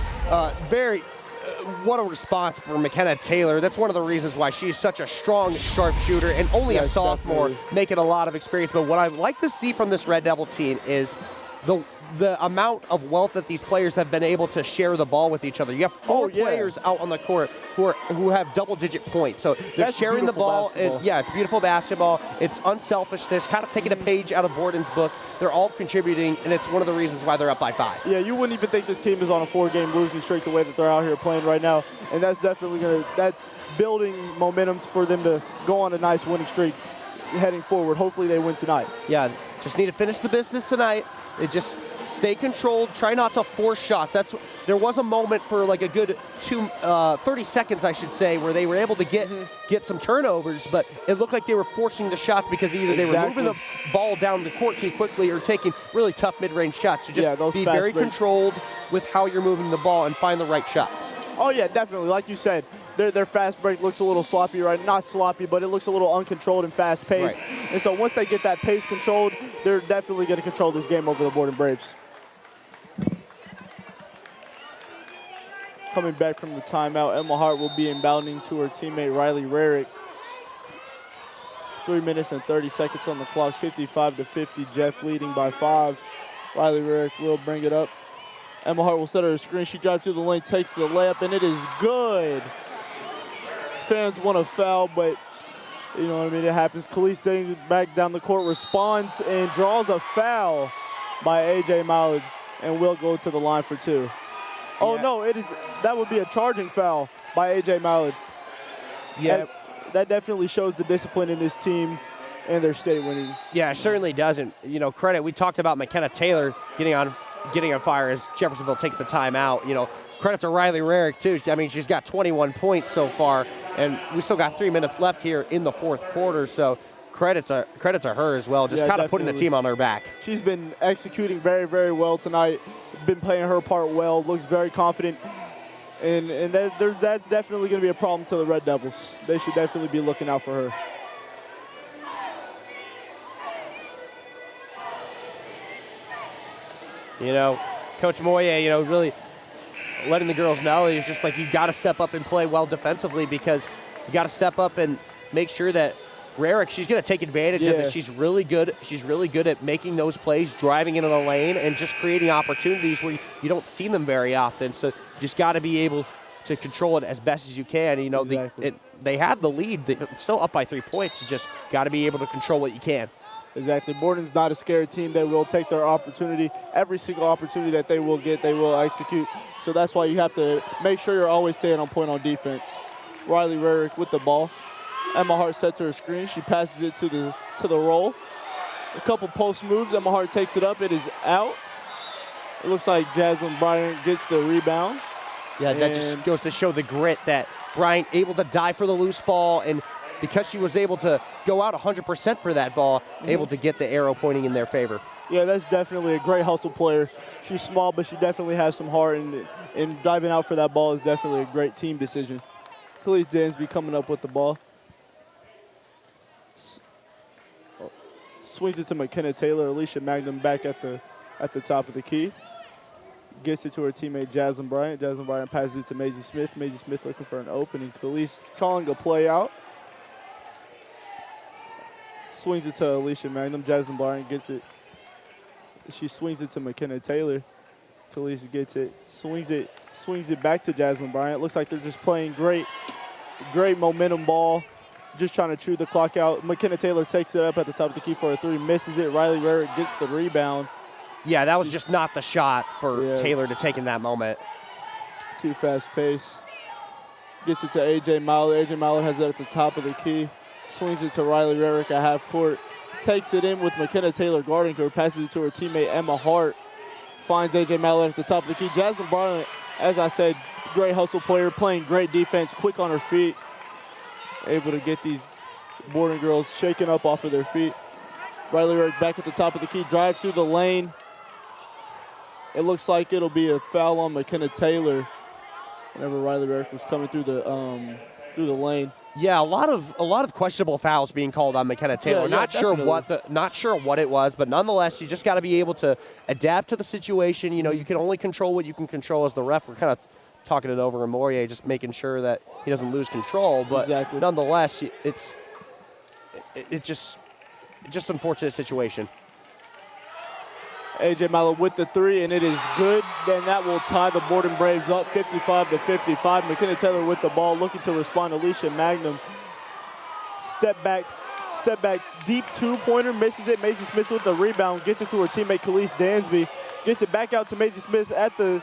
What a response for McKenna Taylor. That's one of the reasons why she's such a strong sharpshooter, and only a sophomore, making a lot of experience. But what I'd like to see from this Red Devil team is the amount of wealth that these players have been able to share the ball with each other. You have four players out on the court who have double-digit points. So they're sharing the ball. And, yeah, it's beautiful basketball. It's unselfishness, kind of taking a page out of Borden's book. They're all contributing, and it's one of the reasons why they're up by 5. Yeah, you wouldn't even think this team is on a 4-game losing streak the way that they're out here playing right now. And that's definitely that's building momentum for them to go on a nice winning streak heading forward. Hopefully they win tonight. Yeah, just need to finish the business tonight. It just stay controlled. Try not to force shots. There was a moment for like a good 30 seconds, I should say, where they were able to get some turnovers, but it looked like they were forcing the shots because either they were moving the ball down the court too quickly or taking really tough mid-range shots. So just be very controlled with how you're moving the ball and find the right shots. Oh yeah, definitely. Like you said, their fast break looks a little sloppy, right? Not sloppy, but it looks a little uncontrolled and fast-paced. Right. And so once they get that pace controlled, they're definitely going to control this game over the Borden Braves. Coming back from the timeout, Emma Hart will be inbounding to her teammate Riley Rarick. 3 minutes and 30 seconds on the clock, 55-50. Jeff leading by 5. Riley Rarick will bring it up. Emma Hart will set her a screen. She drives through the lane, takes the layup, and it is good. Fans want to foul, but you know what I mean, it happens. Khalees Dansby back down the court, responds and draws a foul by A.J. Mallett and will go to the line for 2. Oh no, that would be a charging foul by A.J. Mallett. Yeah. That definitely shows the discipline in this team and their state winning. Yeah, it certainly doesn't. You know, credit, we talked about McKenna Taylor getting on fire as Jeffersonville takes the timeout. You know, credit to Riley Rarick too. I mean, she's got 21 points so far, and we still got 3 minutes left here in the fourth quarter. So credit to her as well, just kind of putting the team on her back. She's been executing very, very well tonight, been playing her part well, looks very confident, and that's definitely going to be a problem to the Red Devils. They should definitely be looking out for her. You know, Coach Moye, you know, really letting the girls know it's just like, you've got to step up and play well defensively, because you got to step up and make sure that Rarick, she's going to take advantage of this. She's really good. She's really good at making those plays, driving into the lane, and just creating opportunities where you don't see them very often. So you just got to be able to control it as best as you can. You know, they had the lead. They're still up by 3 points. You just got to be able to control what you can. Exactly. Borden's not a scared team. They will take their opportunity. Every single opportunity that they will get, they will execute. So that's why you have to make sure you're always staying on point on defense. Riley Rarick with the ball. Emma Hart sets her a screen. She passes it to the roll. A couple post moves. Emma Hart takes it up. It is out. It looks like Jaslyn Bryant gets the rebound. Yeah, that just goes to show the grit that Bryant able to dive for the loose ball, and because she was able to go out 100% for that ball, able to get the arrow pointing in their favor. Yeah, that's definitely a great hustle player. She's small, but she definitely has some heart, and diving out for that ball is definitely a great team decision. Khalees Dansby coming up with the ball. Swings it to McKenna Taylor. Alicia Magnum back at the top of the key. Gets it to her teammate Jaslyn Bryant. Jaslyn Bryant passes it to Maisie Smith. Maisie Smith looking for an opening. Khalees calling a play out. Swings it to Alicia Magnum. Jaslyn Bryant gets it. She swings it to McKenna Taylor. Khalees gets it. Swings it back to Jaslyn Bryant. Looks like they're just playing great momentum ball. Just trying to chew the clock out. McKenna Taylor takes it up at the top of the key for a three. Misses it. Riley Rarick gets the rebound. Yeah, that was just not the shot for Taylor to take in that moment. Too fast pace. Gets it to A.J. Mallett. A.J. Mallett has it at the top of the key. Swings it to Riley Rarick at half court. Takes it in with McKenna Taylor guarding her. Passes it to her teammate Emma Hart. Finds A.J. Mallett at the top of the key. Jaslyn Bryant, as I said, great hustle player, playing great defense, quick on her feet. Able to get these Borden girls shaken up off of their feet. Riley Rarick back at the top of the key. Drives through the lane. It looks like it'll be a foul on McKenna Taylor whenever Riley Rarick was coming through the lane. Yeah, a lot of questionable fouls being called on McKenna Taylor. Not sure what it was, but nonetheless, you just got to be able to adapt to the situation. You know, you can only control what you can control as the ref. We're kind of talking it over, and Morier just making sure that he doesn't lose control. But nonetheless, it's just unfortunate situation. A.J. Mallett with the three, and it is good. Then that will tie the Borden Braves up 55-55. McKenna Taylor with the ball, looking to respond. Alicia Magnum, step back, deep two-pointer, misses it. Maisie Smith with the rebound, gets it to her teammate Khalees Dansby, gets it back out to Maisie Smith at the,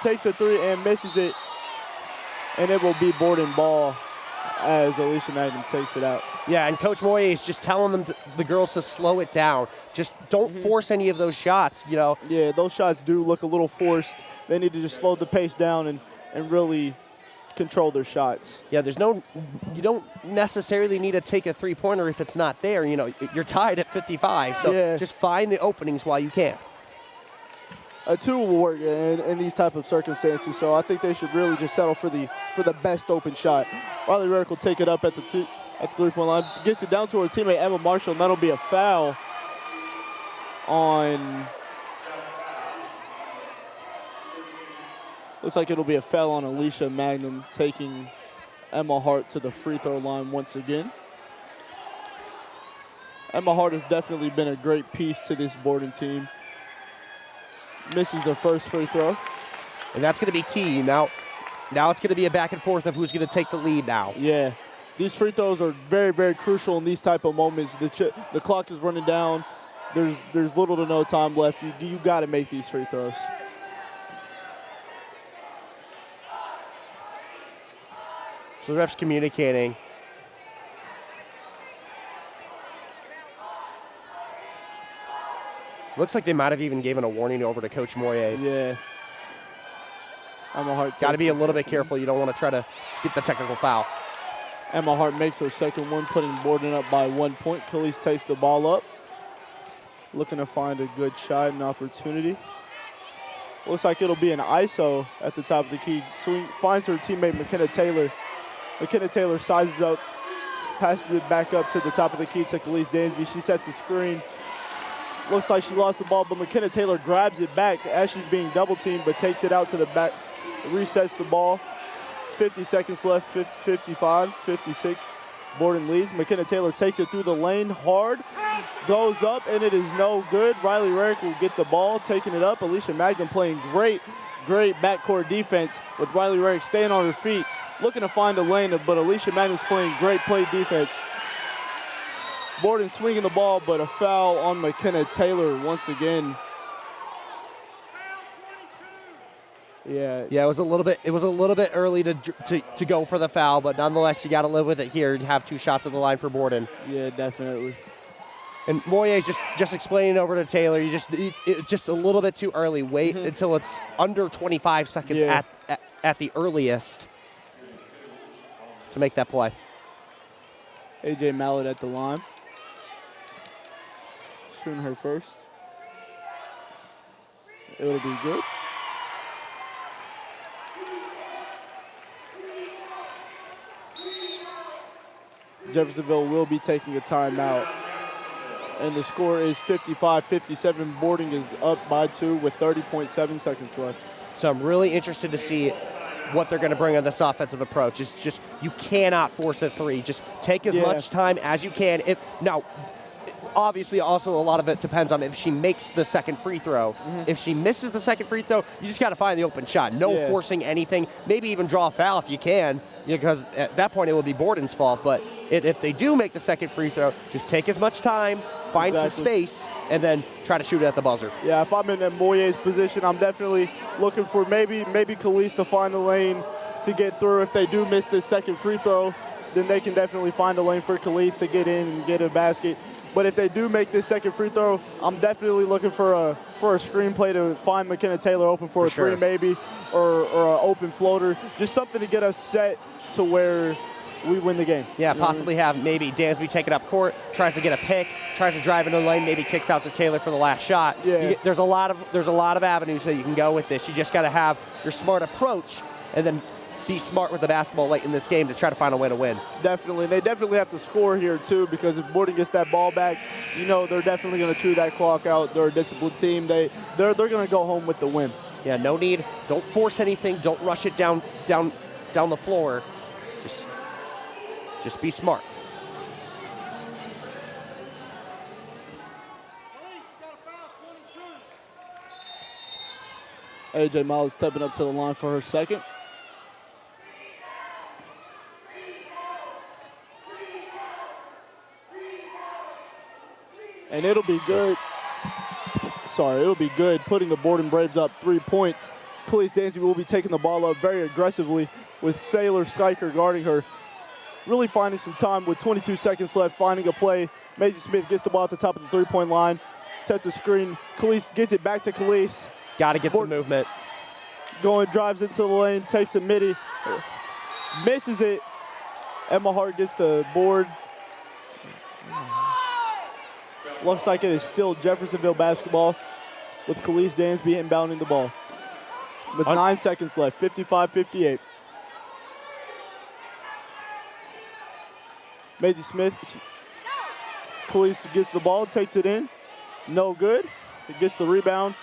takes the three and misses it. And it will be Borden ball as Alicia Magnum takes it out. Yeah, and Coach Moye is just telling them, the girls, to slow it down. Just don't force any of those shots, you know. Yeah, those shots do look a little forced. They need to just slow the pace down and really control their shots. Yeah, you don't necessarily need to take a three-pointer if it's not there. You know, you're tied at 55, so just find the openings while you can. A two will work in these type of circumstances, so I think they should really just settle for the best open shot. Riley Rarick will take it up at the three-point line, gets it down to her teammate Emma Marshall, and that'll be a foul on. Looks like it'll be a foul on Alicia Magnum, taking Emma Hart to the free throw line once again. Emma Hart has definitely been a great piece to this Borden team. Misses the first free throw. And that's going to be key. Now it's going to be a back and forth of who's going to take the lead now. Yeah. These free throws are very, very crucial in these type of moments. The clock is running down. There's little to no time left. You got to make these free throws. So the ref's communicating. Looks like they might have even given a warning over to Coach Moye. Yeah. Got to be a little bit careful. You don't want to try to get the technical foul. Emma Hart makes her second one, putting Borden up by 1 point. Khalees takes the ball up, looking to find a good shot and opportunity. Looks like it'll be an ISO at the top of the key. Swing, finds her teammate McKenna Taylor. McKenna Taylor sizes up, passes it back up to the top of the key to Khalees Dansby. She sets a screen. Looks like she lost the ball, but McKenna Taylor grabs it back as she's being double teamed, but takes it out to the back, resets the ball. 50 seconds left, 55, 56. Borden leads. McKenna Taylor takes it through the lane hard, goes up, and it is no good. Riley Rarick will get the ball, taking it up. Alicia Magnum playing great backcourt defense with Riley Rarick staying on her feet, looking to find a lane, but Alicia Magnum's playing great play defense. Borden swinging the ball, but a foul on McKenna Taylor once again. Yeah, it was a little bit early to go for the foul, but nonetheless, you got to live with it here. You have 2 shots at the line for Borden. Yeah, definitely. And Moyer's just explaining over to Taylor. It's just a little bit too early. Wait until it's under 25 seconds at the earliest to make that play. AJ Mallett at the line. Shooting her first. It'll be good. Jeffersonville will be taking a timeout. And the score is 55-57. Borden is up by 2 with 30.7 seconds left. So I'm really interested to see what they're going to bring on this offensive approach. It's just, you cannot force a 3. Just take as much time as you can. Now, obviously, also a lot of it depends on if she makes the second free throw. If she misses the second free throw, you just got to find the open shot. No forcing anything. Maybe even draw a foul if you can, because at that point it will be Borden's fault. But if they do make the second free throw, just take as much time, find some space, and then try to shoot it at the buzzer. Yeah, if I'm in Moyer's position, I'm definitely looking for maybe Khalees to find a lane to get through. If they do miss this second free throw, then they can definitely find a lane for Khalees to get in and get a basket. But if they do make this second free throw, I'm definitely looking for a screenplay to find McKenna Taylor open for a 3 maybe, or an open floater. Just something to get us set to where we win the game. Yeah, possibly have maybe Dansby take it up court, tries to get a pick, tries to drive into the lane, maybe kicks out to Taylor for the last shot. Yeah. There's a lot of avenues that you can go with this. You just got to have your smart approach and then be smart with the basketball late in this game to try to find a way to win. Definitely. They definitely have to score here, too, because if Borden gets that ball back, you know they're definitely going to chew that clock out. They're a disciplined team. They're going to go home with the win. Yeah, no need. Don't force anything. Don't rush it down the floor. Just be smart. AJ Miles stepping up to the line for her second. And it'll be good. It'll be good putting the Borden Braves up 3 points. Khalees Dansby will be taking the ball up very aggressively with Sailor Skiker guarding her. Really finding some time with 22 seconds left, finding a play. Maisie Smith gets the ball at the top of the 3-point line, sets a screen. Khalees gets it back to Khalees. Got to get some movement. Drives into the lane, takes a midi, misses it. Emma Hart gets the board. Looks like it is still Jeffersonville basketball with Khalees Dansby inbounding the ball. With 9 seconds left, 55-58. Maisie Smith, Khalees gets the ball, takes it in. No good. It gets the rebound.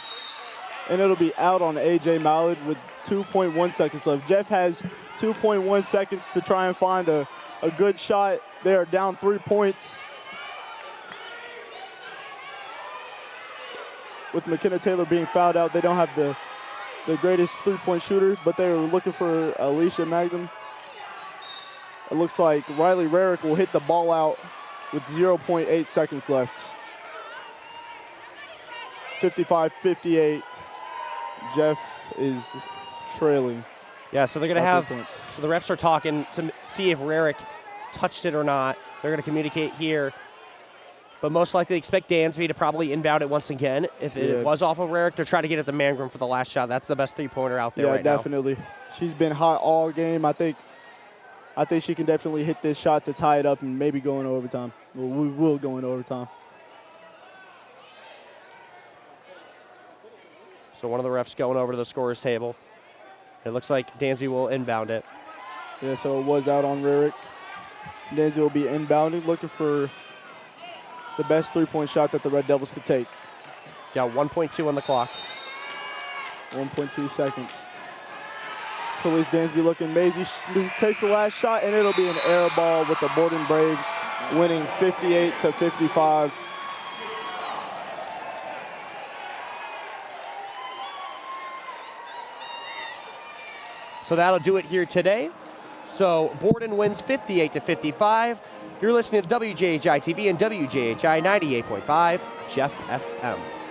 And it'll be out on AJ Mallard with 2.1 seconds left. Jeff has 2.1 seconds to try and find a good shot. They are down 3 points. With McKenna Taylor being fouled out, they don't have the greatest three-point shooter, but they were looking for Alicia Magnum. It looks like Riley Rarick will hit the ball out with 0.8 seconds left. 55-58. Jeff is trailing. Yeah, so they're going to have, so the refs are talking to see if Rarick touched it or not. They're going to communicate here. But most likely expect Dansby to probably inbound it once again. If it was off of Rarick, to try to get it to Mangrum for the last shot. That's the best three-pointer out there right now. Yeah, definitely. She's been hot all game. I think I think she can definitely hit this shot to tie it up and maybe go in overtime. Well, we will go in overtime. So one of the refs going over to the scorer's table. It looks like Dansby will inbound it. Yeah, so it was out on Rarick. Dansby will be inbounding, looking for the best three-point shot that the Red Devils could take. Got 1.2 on the clock. 1.2 seconds. Khalees Dansby looking Maisie takes the last shot, and it'll be an air ball with the Borden Braves winning 58-55. So that'll do it here today. So Borden wins 58-55. You're listening to WJHI TV and WJHI 98.5 Jeff FM.